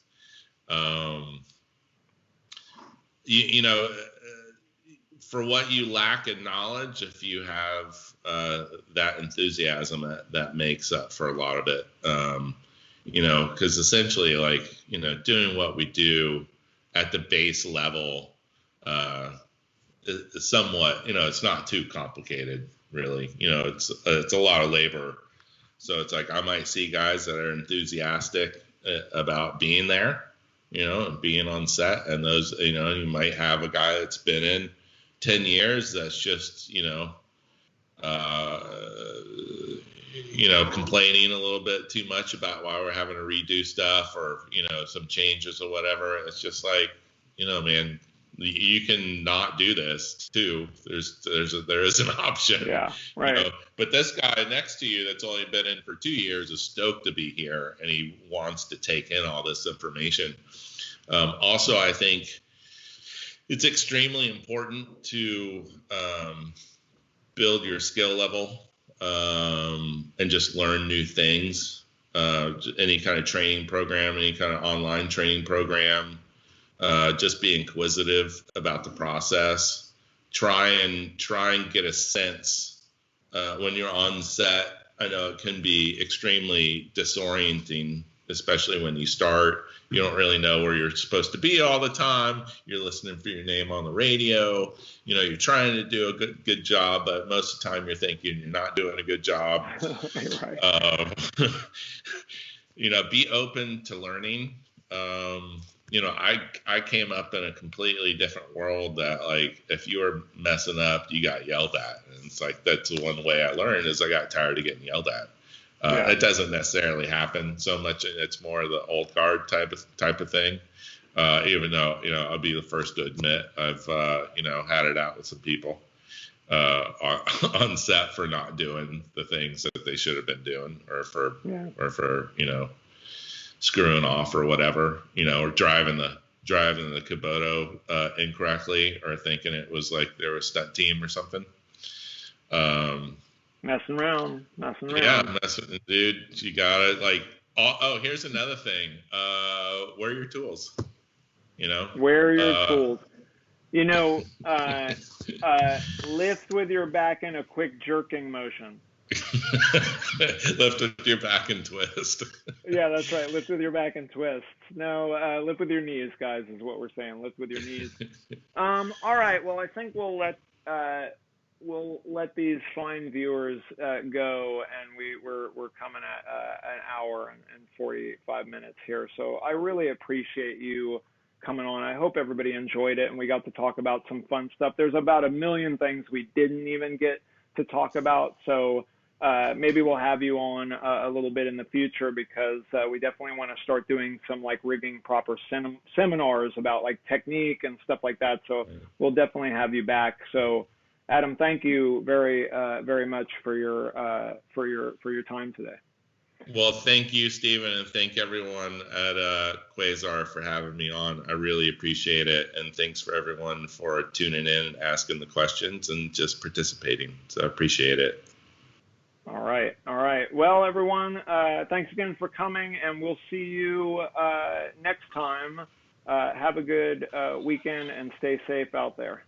For what you lack in knowledge, if you have that enthusiasm, that makes up for a lot of it. Because essentially, doing what we do at the base level is somewhat, it's not too complicated, really. It's a lot of labor. So it's like I might see guys that are enthusiastic about being there, and being on set, and those, you might have a guy that's been in 10 years that's just, complaining a little bit too much about why we're having to redo stuff or, some changes or whatever. It's just like, man, you can not do this too. There is an option. Yeah, right. But this guy next to you that's only been in for 2 years is stoked to be here, and he wants to take in all this information. Also, I think it's extremely important to build your skill level and just learn new things. Any kind of training program, any kind of online training program. Just be inquisitive about the process. Try and get a sense when you're on set. I know it can be extremely disorienting, especially when you start. You don't really know where you're supposed to be all the time. You're listening for your name on the radio. You're trying to do a good job, but most of the time you're thinking you're not doing a good job. Right. Be open to learning. I came up in a completely different world that, like, if you were messing up, you got yelled at. And it's like, that's the one way I learned is I got tired of getting yelled at. It doesn't necessarily happen so much. It's more the old guard type of thing. Even though, I'll be the first to admit I've, had it out with some people on set for not doing the things that they should have been doing or for screwing off or whatever, or driving the Kubota incorrectly, or thinking it was like they were a stunt team or something. Messing around. Yeah, dude. You got it. Like, here's another thing. Wear your tools. Wear your tools. Lift with your back in a quick jerking motion. Lift with your back and twist. Yeah, that's right. Lift with your back and twist. No, lift with your knees, guys, is what we're saying. Lift with your knees. All right. Well, I think we'll let these fine viewers go, and we're coming at an hour and 45 minutes here. So I really appreciate you coming on. I hope everybody enjoyed it, and we got to talk about some fun stuff. There's about a million things we didn't even get to talk about, so maybe we'll have you on a little bit in the future, because we definitely want to start doing some like rigging proper seminars about like technique and stuff like that. So we'll definitely have you back. So Adam, thank you very much for your time today. Well, thank you, Stephen, and thank everyone at Quasar for having me on. I really appreciate it, and thanks for everyone for tuning in, asking the questions, and just participating. So I appreciate it. All right. Well, everyone, thanks again for coming, and we'll see you next time. Have a good weekend and stay safe out there.